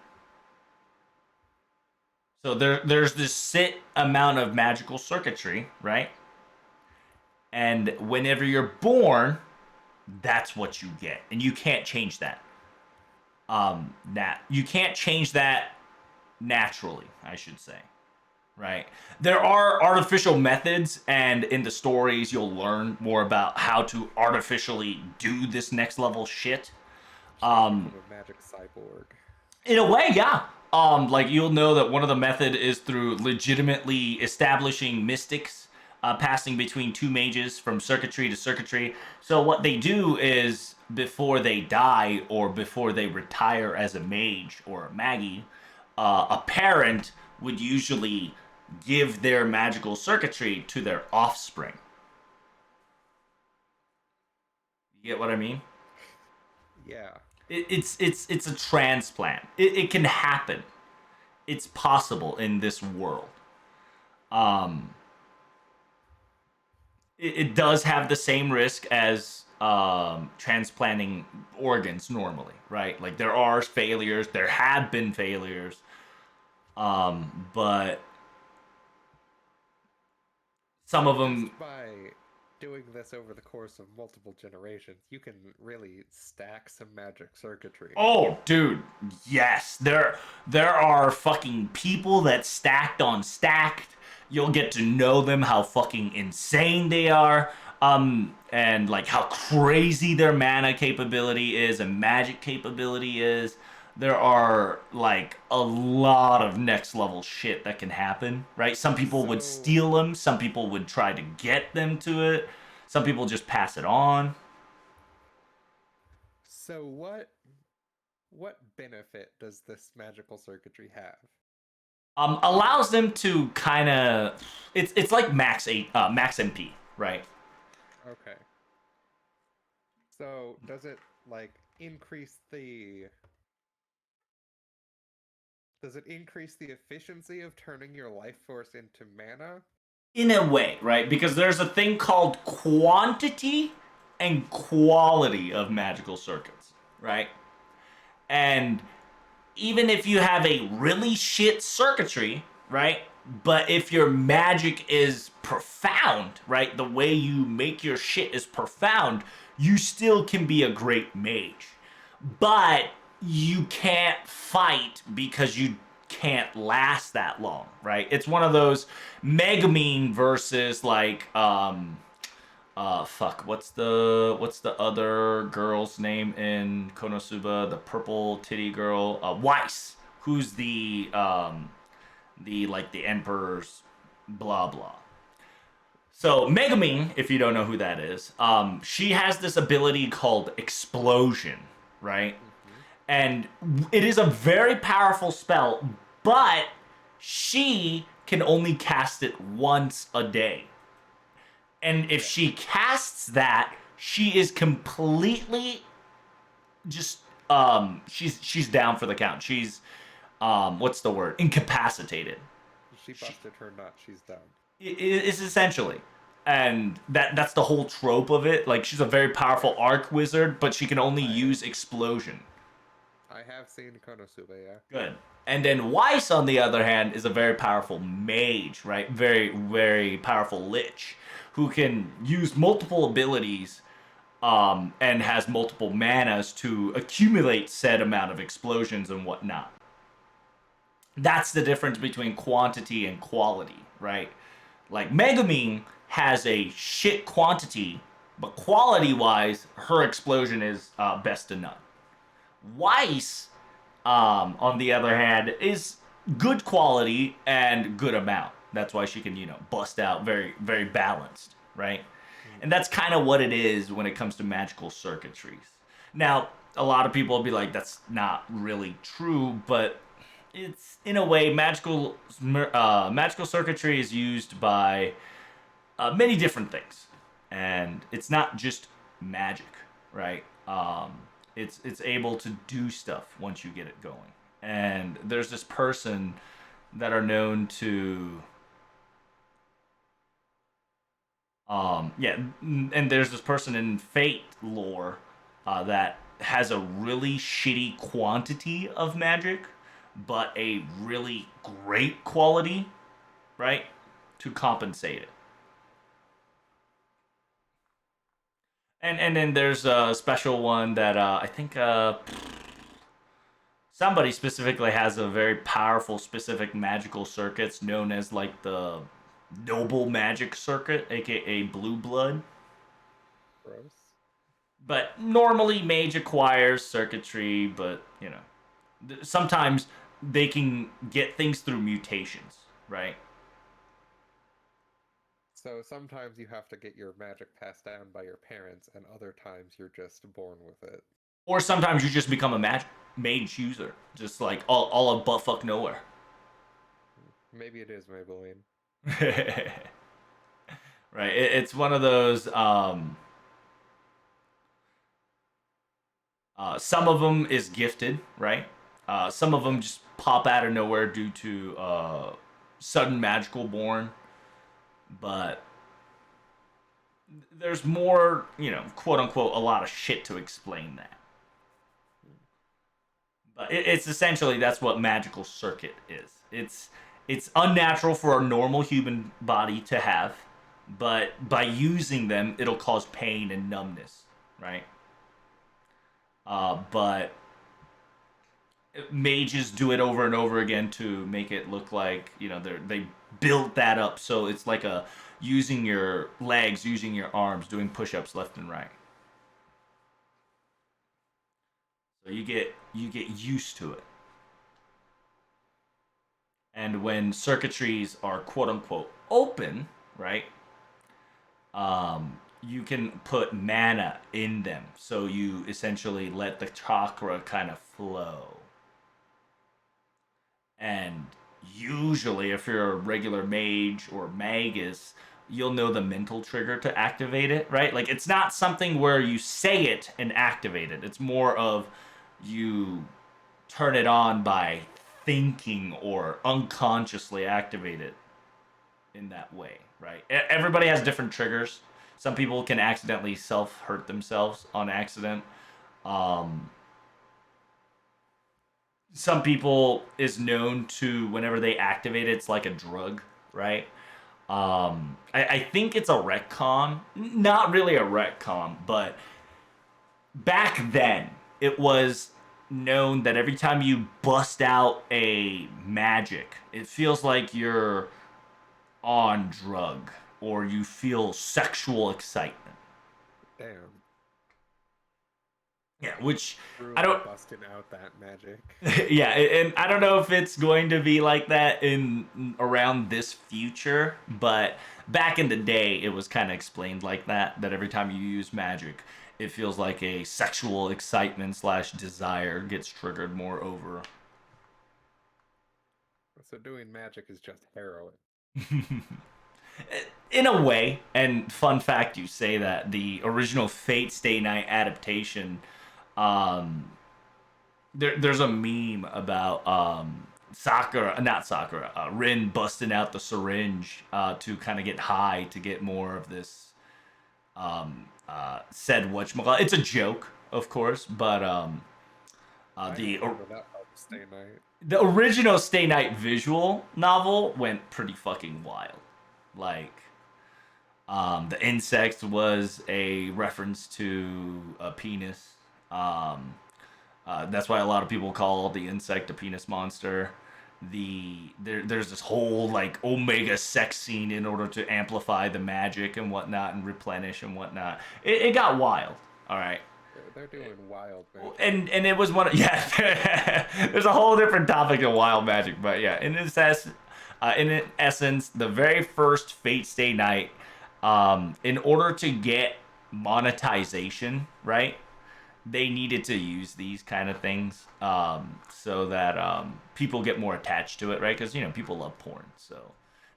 So there's this set amount of magical circuitry, right? And whenever you're born, that's what you get, and you can't change that. That you can't change that naturally, I should say. Right. There are artificial methods, and in the stories, you'll learn more about how to artificially do this next level shit. Become a magic cyborg. In a way, yeah. Like you'll know that one of the method is through legitimately establishing mystics, passing between two mages from circuitry to circuitry. So what they do is before they die or before they retire as a mage or a maggie, a parent would usually give their magical circuitry to their offspring. You get what I mean? Yeah. It's a transplant. It can happen. It's possible in this world. Um, it does have the same risk as transplanting organs normally, right? Like there are failures, there have been failures, but some of them. Just by doing this over the course of multiple generations, you can really stack some magic circuitry. Oh, dude, yes. There are fucking people that stacked on stacked. You'll get to know them, how fucking insane they are, and like how crazy their mana capability is and magic capability is. There are like a lot of next level shit that can happen, right? Some people would So, steal them, some people would try to get them to it, some people just pass it on. so what benefit does this magical circuitry have? Allows them to kind of it's like max MP, right? Okay. So does it like increase the efficiency of turning your life force into mana? In a way, right? Because there's a thing called quantity and quality of magical circuits, right? And even if you have a really shit circuitry, right? But if your magic is profound, right? The way you make your shit is profound, you still can be a great mage. But you can't fight because you can't last that long, right? It's one of those Megamine versus like fuck, what's the other girl's name in Konosuba? The purple titty girl, Weiss, who's the emperor's blah blah. So Megamine, if you don't know who that is, she has this ability called explosion, right? Mm-hmm. And it is a very powerful spell, but she can only cast it once a day. And if she casts that, she is completely just she's down for the count. She's what's the word? Incapacitated. She busted her nut, she's done. It's essentially. And that's the whole trope of it. Like she's a very powerful arc wizard, but she can only use explosion. I have seen Konosuba, yeah. Good. And then Weiss, on the other hand, is a very powerful mage, right? Very, very powerful lich who can use multiple abilities and has multiple manas to accumulate said amount of explosions and whatnot. That's the difference between quantity and quality, right? Like Megamine has a shit quantity, but quality-wise, her explosion is best to none. Weiss, on the other hand, is good quality and good amount. That's why she can, bust out very, very balanced, right? And that's kind of what it is when it comes to magical circuitries. Now, a lot of people will be like, that's not really true, but it's, in a way, magical circuitry is used by many different things. And it's not just magic, right? It's able to do stuff once you get it going. And there's this person that are known to and there's this person in Fate lore that has a really shitty quantity of magic, but a really great quality, right? To compensate it. And then there's a special one that I think somebody specifically has a very powerful specific magical circuits known as like the noble magic circuit, aka blue blood. Gross. But normally mage acquires circuitry, but sometimes they can get things through mutations, right? So sometimes you have to get your magic passed down by your parents, and other times you're just born with it. Or sometimes you just become a mage user, just like all of butt fuck nowhere. Maybe it is Maybelline. Right. It's one of those. Some of them is gifted, right? Some of them just pop out of nowhere due to sudden magical born. But there's more, quote unquote, a lot of shit to explain that. But it's essentially that's what magical circuit is. It's unnatural for a normal human body to have, but by using them, it'll cause pain and numbness, right? But mages do it over and over again to make it look like they built that up, so it's like a using your legs, using your arms, doing push-ups left and right. So you get used to it. And when circuitries are quote unquote open, right? You can put mana in them, so you essentially let the chakra kind of flow. And usually, if you're a regular mage or magus, you'll know the mental trigger to activate it, right? Like, it's not something where you say it and activate it. It's more of you turn it on by thinking or unconsciously activate it in that way, right? Everybody has different triggers. Some people can accidentally self hurt themselves on accident. Um, some people is known to whenever they activate it, it's like a drug, right? I think it's a retcon, not really a retcon, but back then it was known that every time you bust out a magic, it feels like you're on drug or you feel sexual excitement. Damn. Yeah, which I Truly don't. busting out that magic. Yeah, and I don't know if it's going to be like that in around this future, but back in the day, it was kind of explained like that. That every time you use magic, it feels like a sexual excitement slash desire gets triggered more over. So doing magic is just heroin. In a way, and fun fact, you say that the original Fate Stay Night adaptation, um, there's a meme about Sakura, not Sakura, Rin busting out the syringe to kind of get high to get more of this said whatchamacallit. It's a joke, of course, but I the don't remember that part of Stay Night. the original Stay Night visual novel went pretty fucking wild. Like, the insect was a reference to a penis. That's why a lot of people call the insect a penis monster. There's this whole like omega sex scene in order to amplify the magic and whatnot and replenish and whatnot. It got wild. All right. They're doing wild magic. And it was one of, yeah. There's a whole different topic of wild magic, but yeah, in essence, the very first Fate Stay Night, in order to get monetization, right? They needed to use these kind of things, so that people get more attached to it, right? Because people love porn, so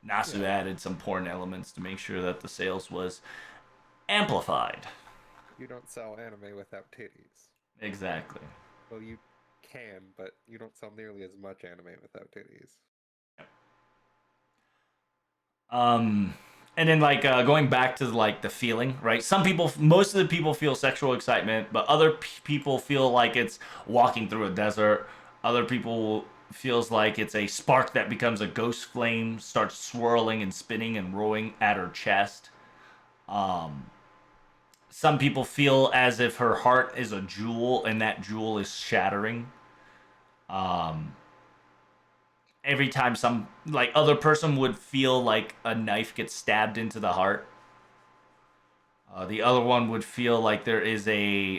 Nasu added some porn elements to make sure that the sales was amplified. You don't sell anime without titties. Exactly. Well, you can, but you don't sell nearly as much anime without titties. Um, and then like going back to like the feeling, right? Most of the people feel sexual excitement, but other people feel like it's walking through a desert. Other people feels like it's a spark that becomes a ghost flame, starts swirling and spinning and rolling at her chest. Um, some people feel as if her heart is a jewel and that jewel is shattering. Um, every time some like other person would feel like a knife gets stabbed into the heart. The other one would feel like there is a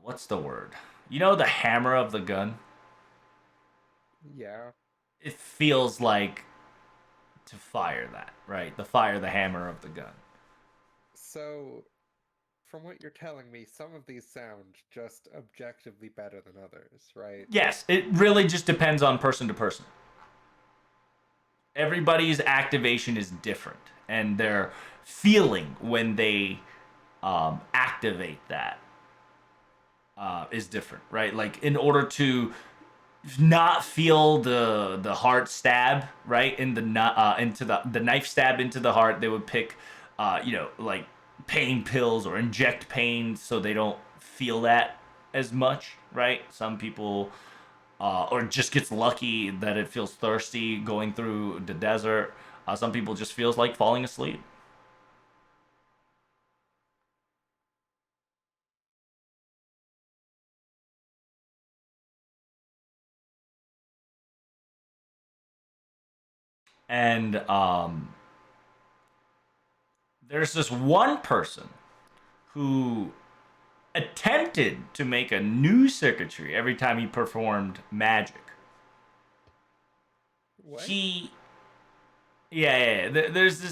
what's the word? The hammer of the gun. Yeah. It feels like to fire that, right? The hammer of the gun. So, from what you're telling me, some of these sound just objectively better than others, right? Yes, it really just depends on person to person. Everybody's activation is different, and their feeling when they activate that is different, right? Like in order to not feel the heart stab right in the into the knife stab into the heart, they would pick like pain pills or inject pain so they don't feel that as much, right? Some people or just gets lucky that it feels thirsty going through the desert. Some people just feels like falling asleep. And there's this one person who attempted to make a new circuitry every time he performed magic. What? There's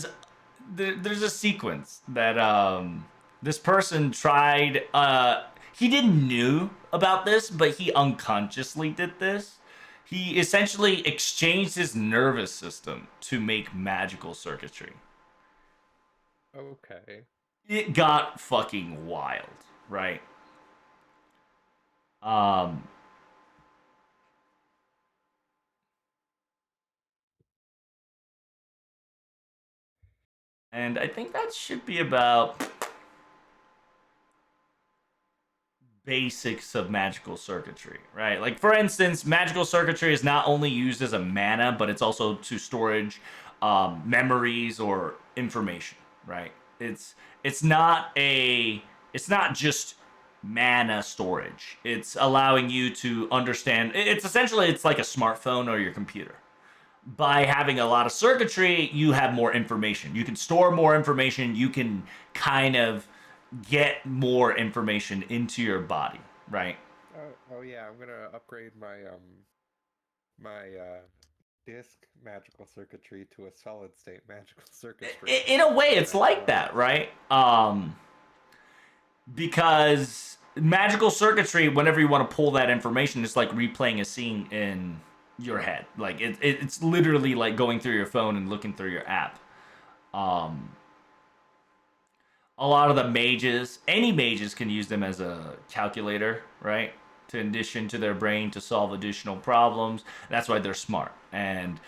a sequence that this person tried. He didn't knew about this, but he unconsciously did this. He essentially exchanged his nervous system to make magical circuitry. Okay. It got fucking wild, right? Um, and I think that should be about basics of magical circuitry, right? Like for instance, magical circuitry is not only used as a mana, but it's also to storage memories or information, right? It's not a it's not just mana storage. It's allowing you to understand. It's essentially it's like a smartphone or your computer. By having a lot of circuitry, you have more information. You can store more information. You can kind of get more information into your body, right? Oh yeah, I'm gonna upgrade my disk magical circuitry to a solid state magical circuitry. In a way, it's That's like that, right? Because magical circuitry, whenever you want to pull that information, it's like replaying a scene in your head. Like it's literally like going through your phone and looking through your app. Um, a lot of the mages, any mages can use them as a calculator, right? To addition to their brain to solve additional problems. That's why they're smart. And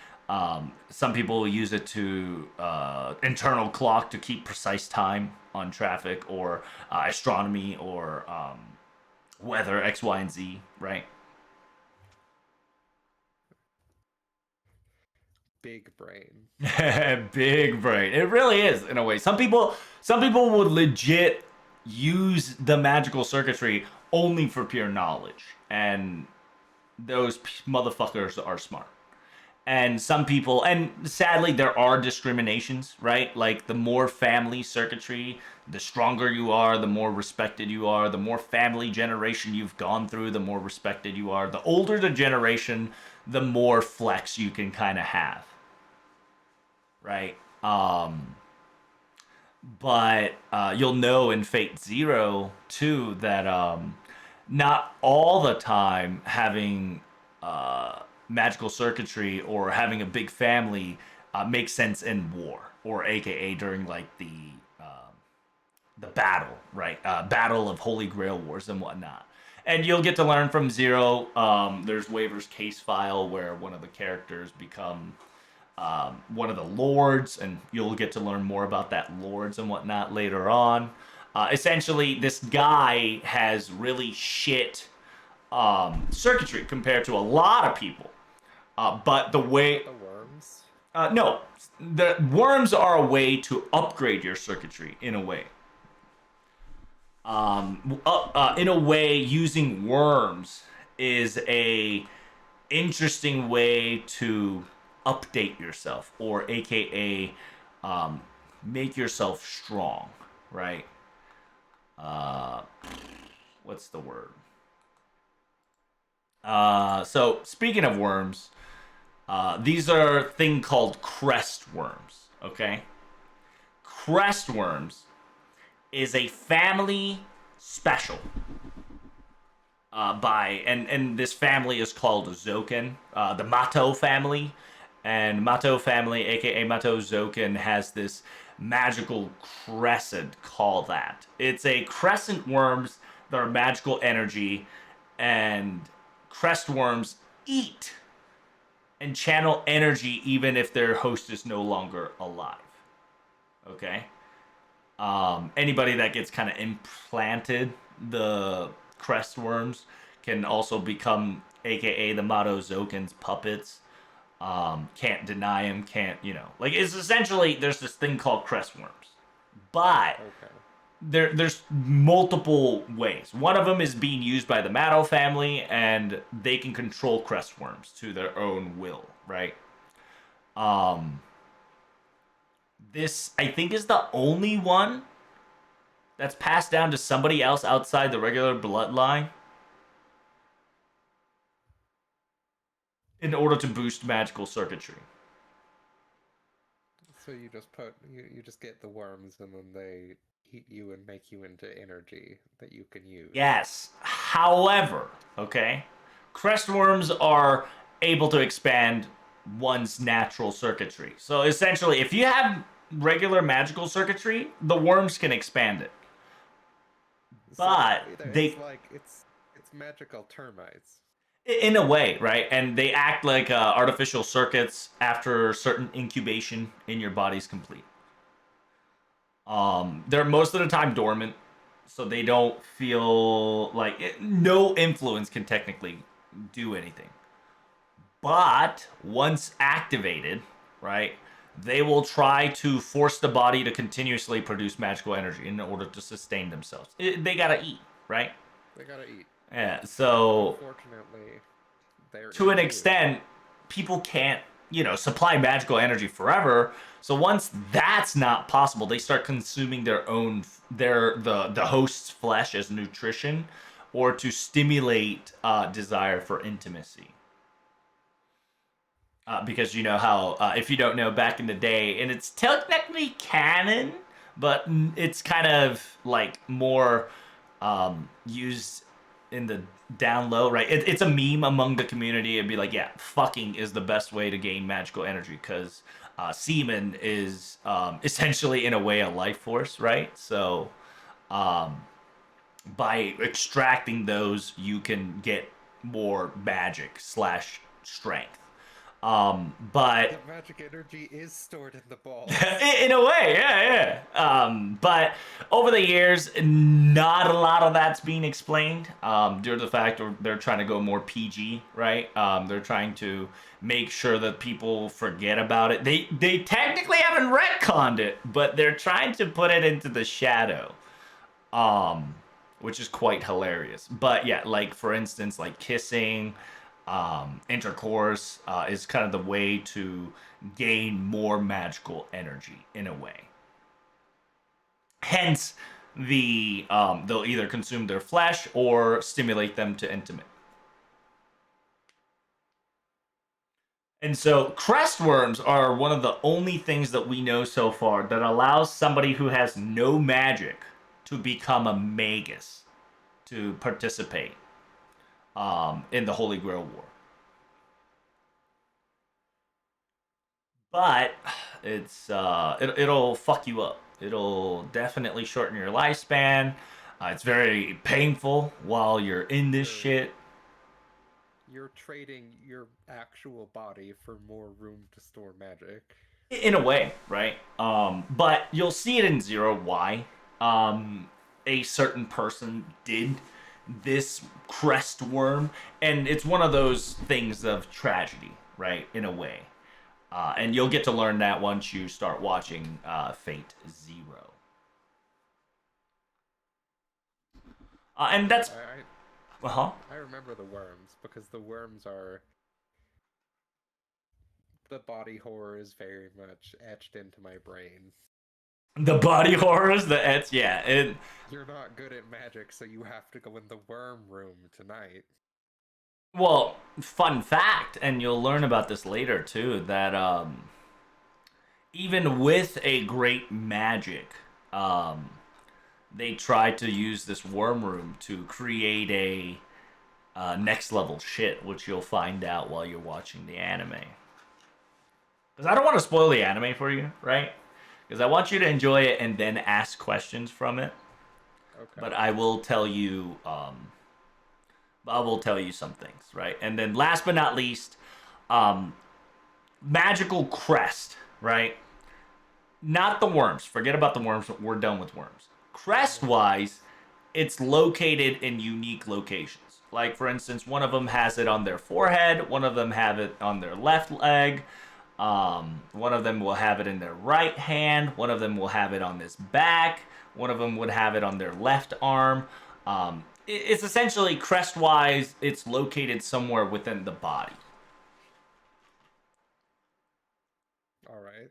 some people will use it to internal clock to keep precise time on traffic or astronomy or weather, X, Y, and Z, right? Big brain. Big brain. It really is in a way. Some people would legit use the magical circuitry only for pure knowledge, and those motherfuckers are smart. And some people, and sadly there are discriminations, right? Like the more family circuitry, the stronger you are, the more respected you are, the more family generation you've gone through, the more respected you are. The older the generation, the more flex you can kind of have, right? But you'll know in Fate Zero too that not all the time having magical circuitry or having a big family makes sense in war, or AKA during like the battle, right? Battle of Holy Grail Wars and whatnot. And you'll get to learn from Zero. There's Waver's case file where one of the characters become one of the lords, and you'll get to learn more about that lords and whatnot later on. Essentially, this guy has really shit circuitry compared to a lot of people. But the way The worms. no, the worms are a way to upgrade your circuitry in a way. In a way, using worms is a interesting way to update yourself, or AKA make yourself strong, right? Uh, what's the word? So speaking of worms, these are a thing called crest worms. Okay, crest worms is a family special. And this family is called Zoken, the Mato family, and Mato family, aka Mato Zoken, has this magical crescent. Call that. It's a crescent worms that are magical energy, and crest worms eat and channel energy even if their host is no longer alive. Okay. Anybody that gets kind of implanted the crest worms can also become aka the Mato Zoken's puppets. Can't deny him, can't, like, it's essentially, there's this thing called crest worms, but Okay. there's multiple ways. One of them is being used by the Mato family, and they can control crest worms to their own will, right? um this, I think, is the only one that's passed down to somebody else outside the regular bloodline in order to boost magical circuitry. So you just you just get the worms and then they eat you and make you into energy that you can use. Yes. However, okay, crest worms are able to expand one's natural circuitry. So essentially, if you have regular magical circuitry, the worms can expand it. But it's like it's magical termites. in a way, right? And they act like artificial circuits after certain incubation in your body's complete. They're most of the time dormant, so they don't feel like no influence can technically do anything. But once activated, right, they will try to force the body to continuously produce magical energy in order to sustain themselves. They gotta eat, right? They gotta eat. Yeah, so Unfortunately, they're to an extent, people can't, supply magical energy forever. So once that's not possible, they start consuming the host's flesh as nutrition, or to stimulate desire for intimacy. Because you know how, if you don't know, back in the day, and it's technically canon, but it's kind of like more used in the down low, right? It's a meme among the community. It'd be like, yeah, fucking is the best way to gain magical energy, because semen is essentially, in a way, a life force, right? So by extracting those, you can get more magic slash strength. But the magic energy is stored in the balls. in a way, yeah. But over the years, not a lot of that's being explained, due to the fact they're trying to go more PG, right? They're trying to make sure that people forget about it. They technically haven't retconned it, but they're trying to put it into the shadow, which is quite hilarious. But yeah, like, for instance, like kissing, intercourse is kind of the way to gain more magical energy, in a way. Hence, they'll either consume their flesh or stimulate them to intimate. And so crest worms are one of the only things that we know so far that allows somebody who has no magic to become a magus, to participate in the Holy Grail War. But it'll fuck you up. It'll definitely shorten your lifespan. It's very painful while you're in this shit. You're trading your actual body for more room to store magic. In a way, right? But you'll see it in Zero why a certain person did this crest worm, and it's one of those things of tragedy, right? In a way. And you'll get to learn that once you start watching Fate Zero. And that's... I remember the worms, because the worms are... The body horror is very much etched into my brain. The body horrors, yeah. You're not good at magic, so you have to go in the worm room tonight. Well, fun fact, and you'll learn about this later too, that even with a great magic, they tried to use this worm room to create a next level shit, which you'll find out while you're watching the anime. Because I don't want to spoil the anime for you, right? Because I want you to enjoy it and then ask questions from it. Okay. But I will tell you, some things, right? And then last but not least, um, magical crest, right? Not the worms. Forget about the worms. We're done with worms. Crest wise, it's located in unique locations. Like, for instance, one of them has it on their forehead, one of them have it on their left leg, one of them will have it in their right hand, one of them will have it on this back, one of them would have it on their left arm. It's essentially crest wise, it's located somewhere within the body. All right.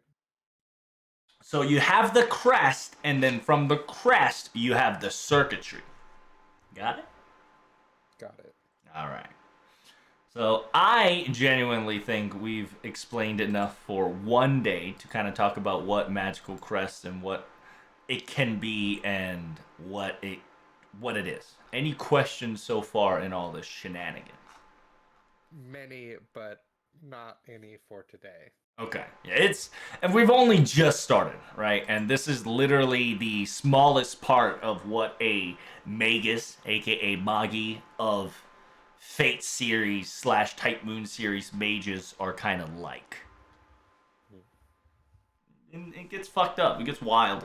So you have the crest, and then from the crest, you have the circuitry. Got it? Got it. All right. So I genuinely think we've explained enough for one day to kind of talk about what magical crest and what it can be and what it is. Any questions so far in all this shenanigans? Many, but not any for today. Okay. Yeah, and we've only just started, right? And this is literally the smallest part of what a Magus, aka Magi, of Fate series / Type Moon series mages are kind of like. And it gets fucked up. It gets wild.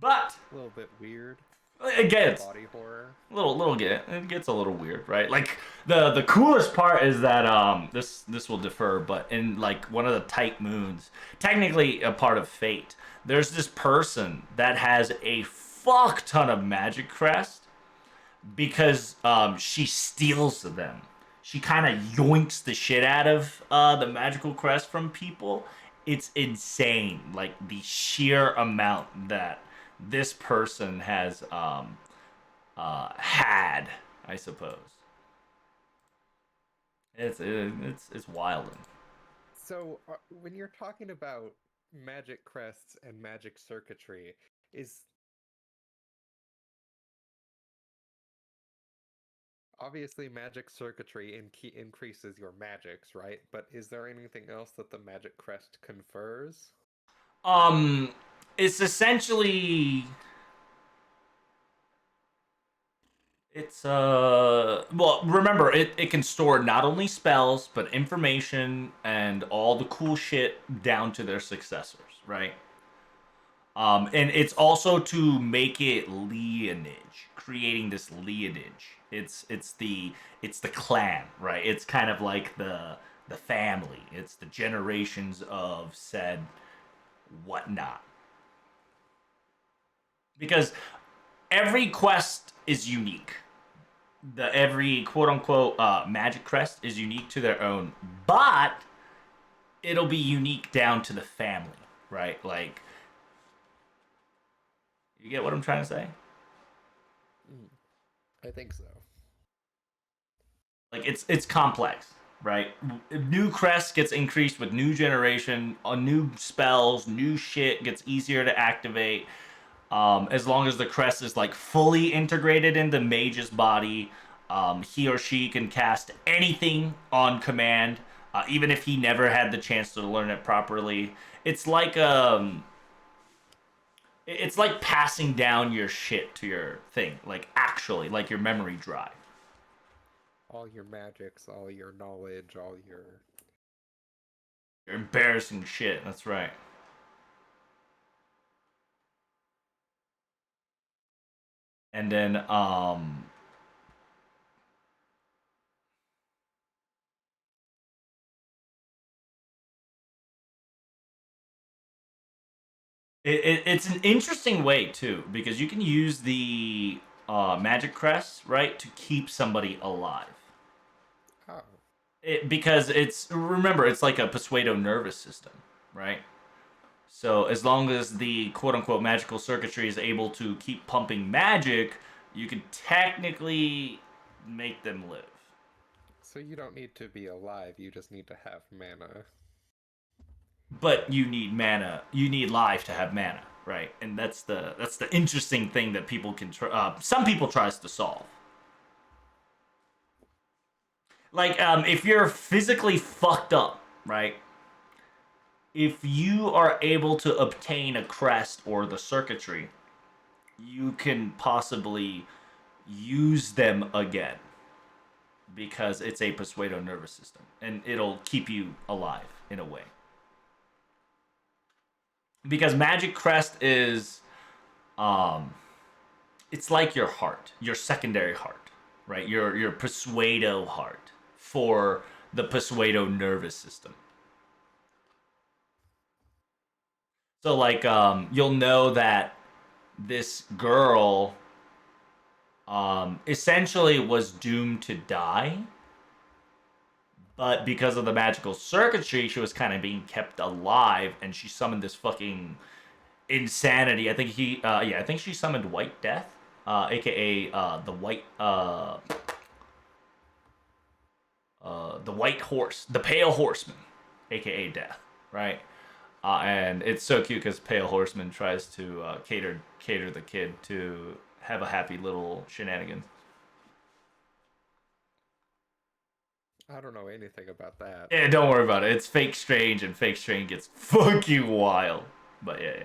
But A little bit weird. it gets Body horror. it gets a little weird, right? Like the coolest part is that this will differ, but in like one of the Type Moons, technically a part of Fate, there's this person that has a fuck ton of magic crest because she steals them. She kind of yoinks the shit out of the magical crest from people. It's insane, like the sheer amount that this person has had, I suppose. It's wild. So, when you're talking about magic crests and magic circuitry, is obviously magic circuitry increases your magics, right? But is there anything else that the magic crest confers? Um, it's essentially well, remember it can store not only spells but information and all the cool shit down to their successors, right? And it's also to make it lineage, creating this lineage. It's the clan, right? It's kind of like the family. It's the generations of said whatnot. Because every quest is unique. Every quote unquote magic crest is unique to their own, but it'll be unique down to the family, right? Like, you get what I'm trying to say? I think so. Like, it's complex, right? New crest gets increased with new generation, new spells, new shit gets easier to activate. As long as the crest is like fully integrated into mage's body, he or she can cast anything on command, even if he never had the chance to learn it properly. It's like passing down your shit to your thing, like actually, like your memory drive. All your magics, all your knowledge, all Your embarrassing shit. That's right. And then it's an interesting way too because you can use the magic crest, right, to keep somebody alive. oh, Because remember it's like a persuado nervous system, right? So as long as the quote unquote magical circuitry is able to keep pumping magic, you can technically make them live. so you don't need to be alive. You just need to have mana. But you need mana. You need life to have mana, right? And that's the interesting thing that people can some people tries to solve. Like if you're physically fucked up, right? If you are able to obtain a crest or the circuitry, you can possibly use them again because it's a persuado nervous system and it'll keep you alive in a way. Because magic crest is it's like your heart, your secondary heart, right? Your persuado heart for the persuado nervous system. So like you'll know that this girl essentially was doomed to die, but because of the magical circuitry, she was kind of being kept alive, and she summoned this fucking insanity. I think she summoned White Death, aka the white horse, the pale horseman, aka Death, right? And it's so cute because Pale Horseman tries to cater the kid to have a happy little shenanigans. I don't know anything about that. Yeah, don't worry about it. It's Fake Strange, and Fake Strange gets fucking wild. But yeah.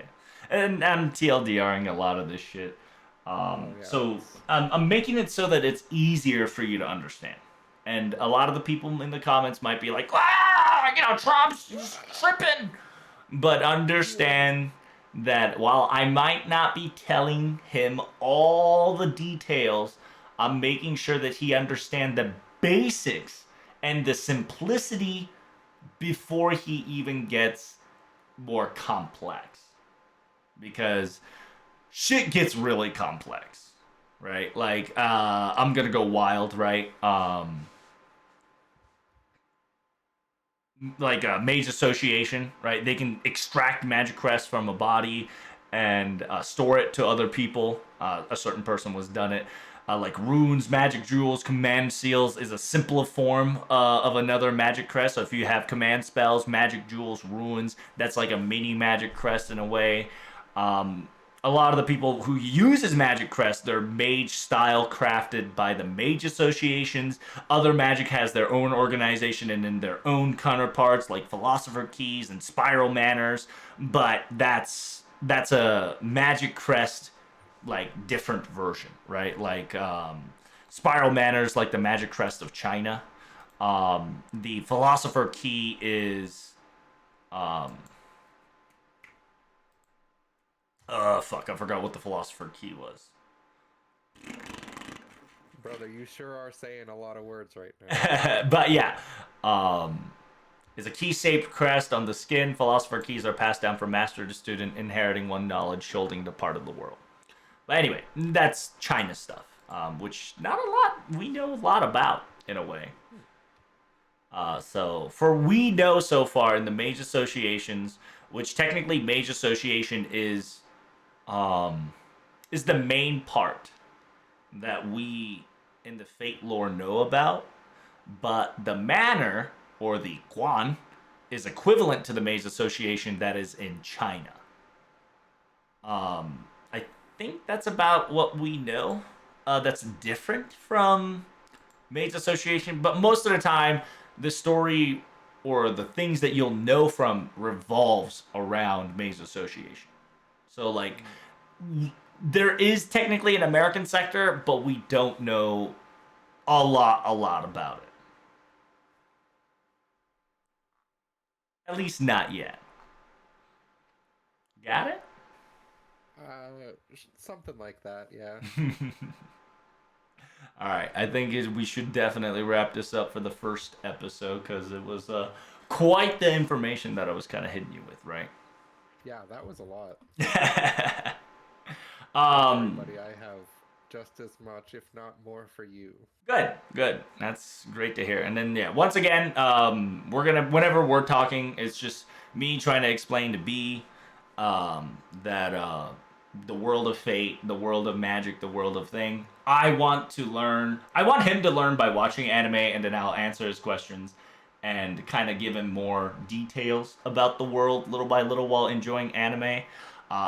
And I'm TLDRing a lot of this shit. So I'm making it so that it's easier for you to understand. And a lot of the people in the comments might be like, Troubs is tripping. But understand that while I might not be telling him all the details, I'm making sure that he understands the basics and the simplicity before he even gets more complex. Because shit gets really complex, right? Like, I'm gonna go wild, right? Like a mage association, right? They can extract magic crest from a body and store it to other people. A certain person was done it. Like runes, magic jewels, command seals is a simpler form of another magic crest. So if you have command spells, magic jewels, runes, that's like a mini magic crest in a way. A lot of the people who uses magic crest, they're mage style crafted by the mage associations. Other magic has their own organization and then their own counterparts like philosopher keys and spiral manners. But that's a magic crest like different version, right? Like spiral manners like the magic crest of China. The philosopher key is fuck, I forgot what the philosopher key was. Brother, you sure are saying a lot of words right now. But yeah, is a key-shaped crest on the skin. Philosopher keys are passed down from master to student, inheriting one knowledge, shouldering the part of the world. But anyway, that's China stuff, which not a lot we know a lot about in a way. So for we know so far in the mage associations, which technically mage association is the main part that we in the Fate lore know about, but the manor or the Guan is equivalent to the mage association that is in China. I think that's about what we know. That's different from mage association, but most of the time the story or the things that you'll know from revolves around mage association. So like there is technically an American sector, but we don't know a lot about it. At least not yet. Got it? Something like that, yeah. All right, I think we should definitely wrap this up for the first episode because it was quite the information that I was kind of hitting you with, right? Yeah, that was a lot. Everybody, I have just as much, if not more, for you. Good. That's great to hear. And then yeah, once again, whenever we're talking, it's just me trying to explain to B that the world of Fate, the world of magic, the world of thing. I want him to learn by watching anime, and then I'll answer his questions and kind of give him more details about the world little by little while enjoying anime.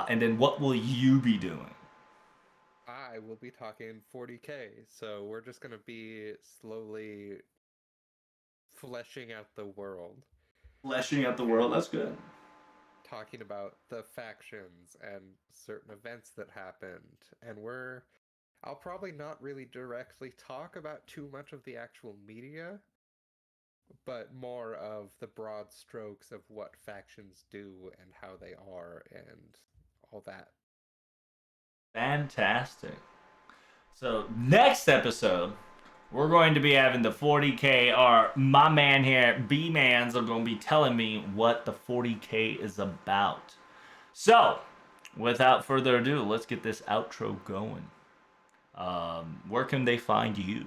And then what will you be doing? I will be talking 40K, so we're just going to be slowly fleshing out the world, Fleshing out the world. That's good. talking about the factions and certain events that happened. And I'll probably not really directly talk about too much of the actual media, but more of the broad strokes of what factions do and how they are and all that. Fantastic. So next episode, we're going to be having the 40K, or my man here, B-Mans, are going to be telling me what the 40K is about. So, without further ado, let's get this outro going. Where can they find you?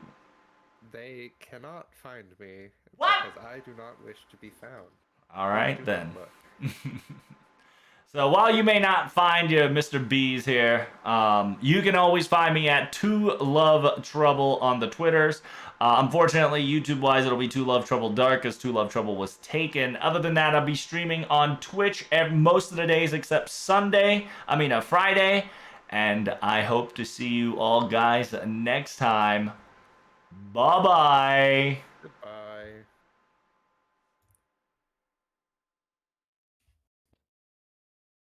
They cannot find me What? because I do not wish to be found. All Do right, not then. look. So while you may not find your Mr. B's here, you can always find me at Tolovetrouble on the Twitters. Unfortunately, YouTube-wise, it'll be Tolovetrouble Dark, as Tolovetrouble was taken. Other than that, I'll be streaming on Twitch most of the days except Friday. And I hope to see you all guys next time. Bye-bye.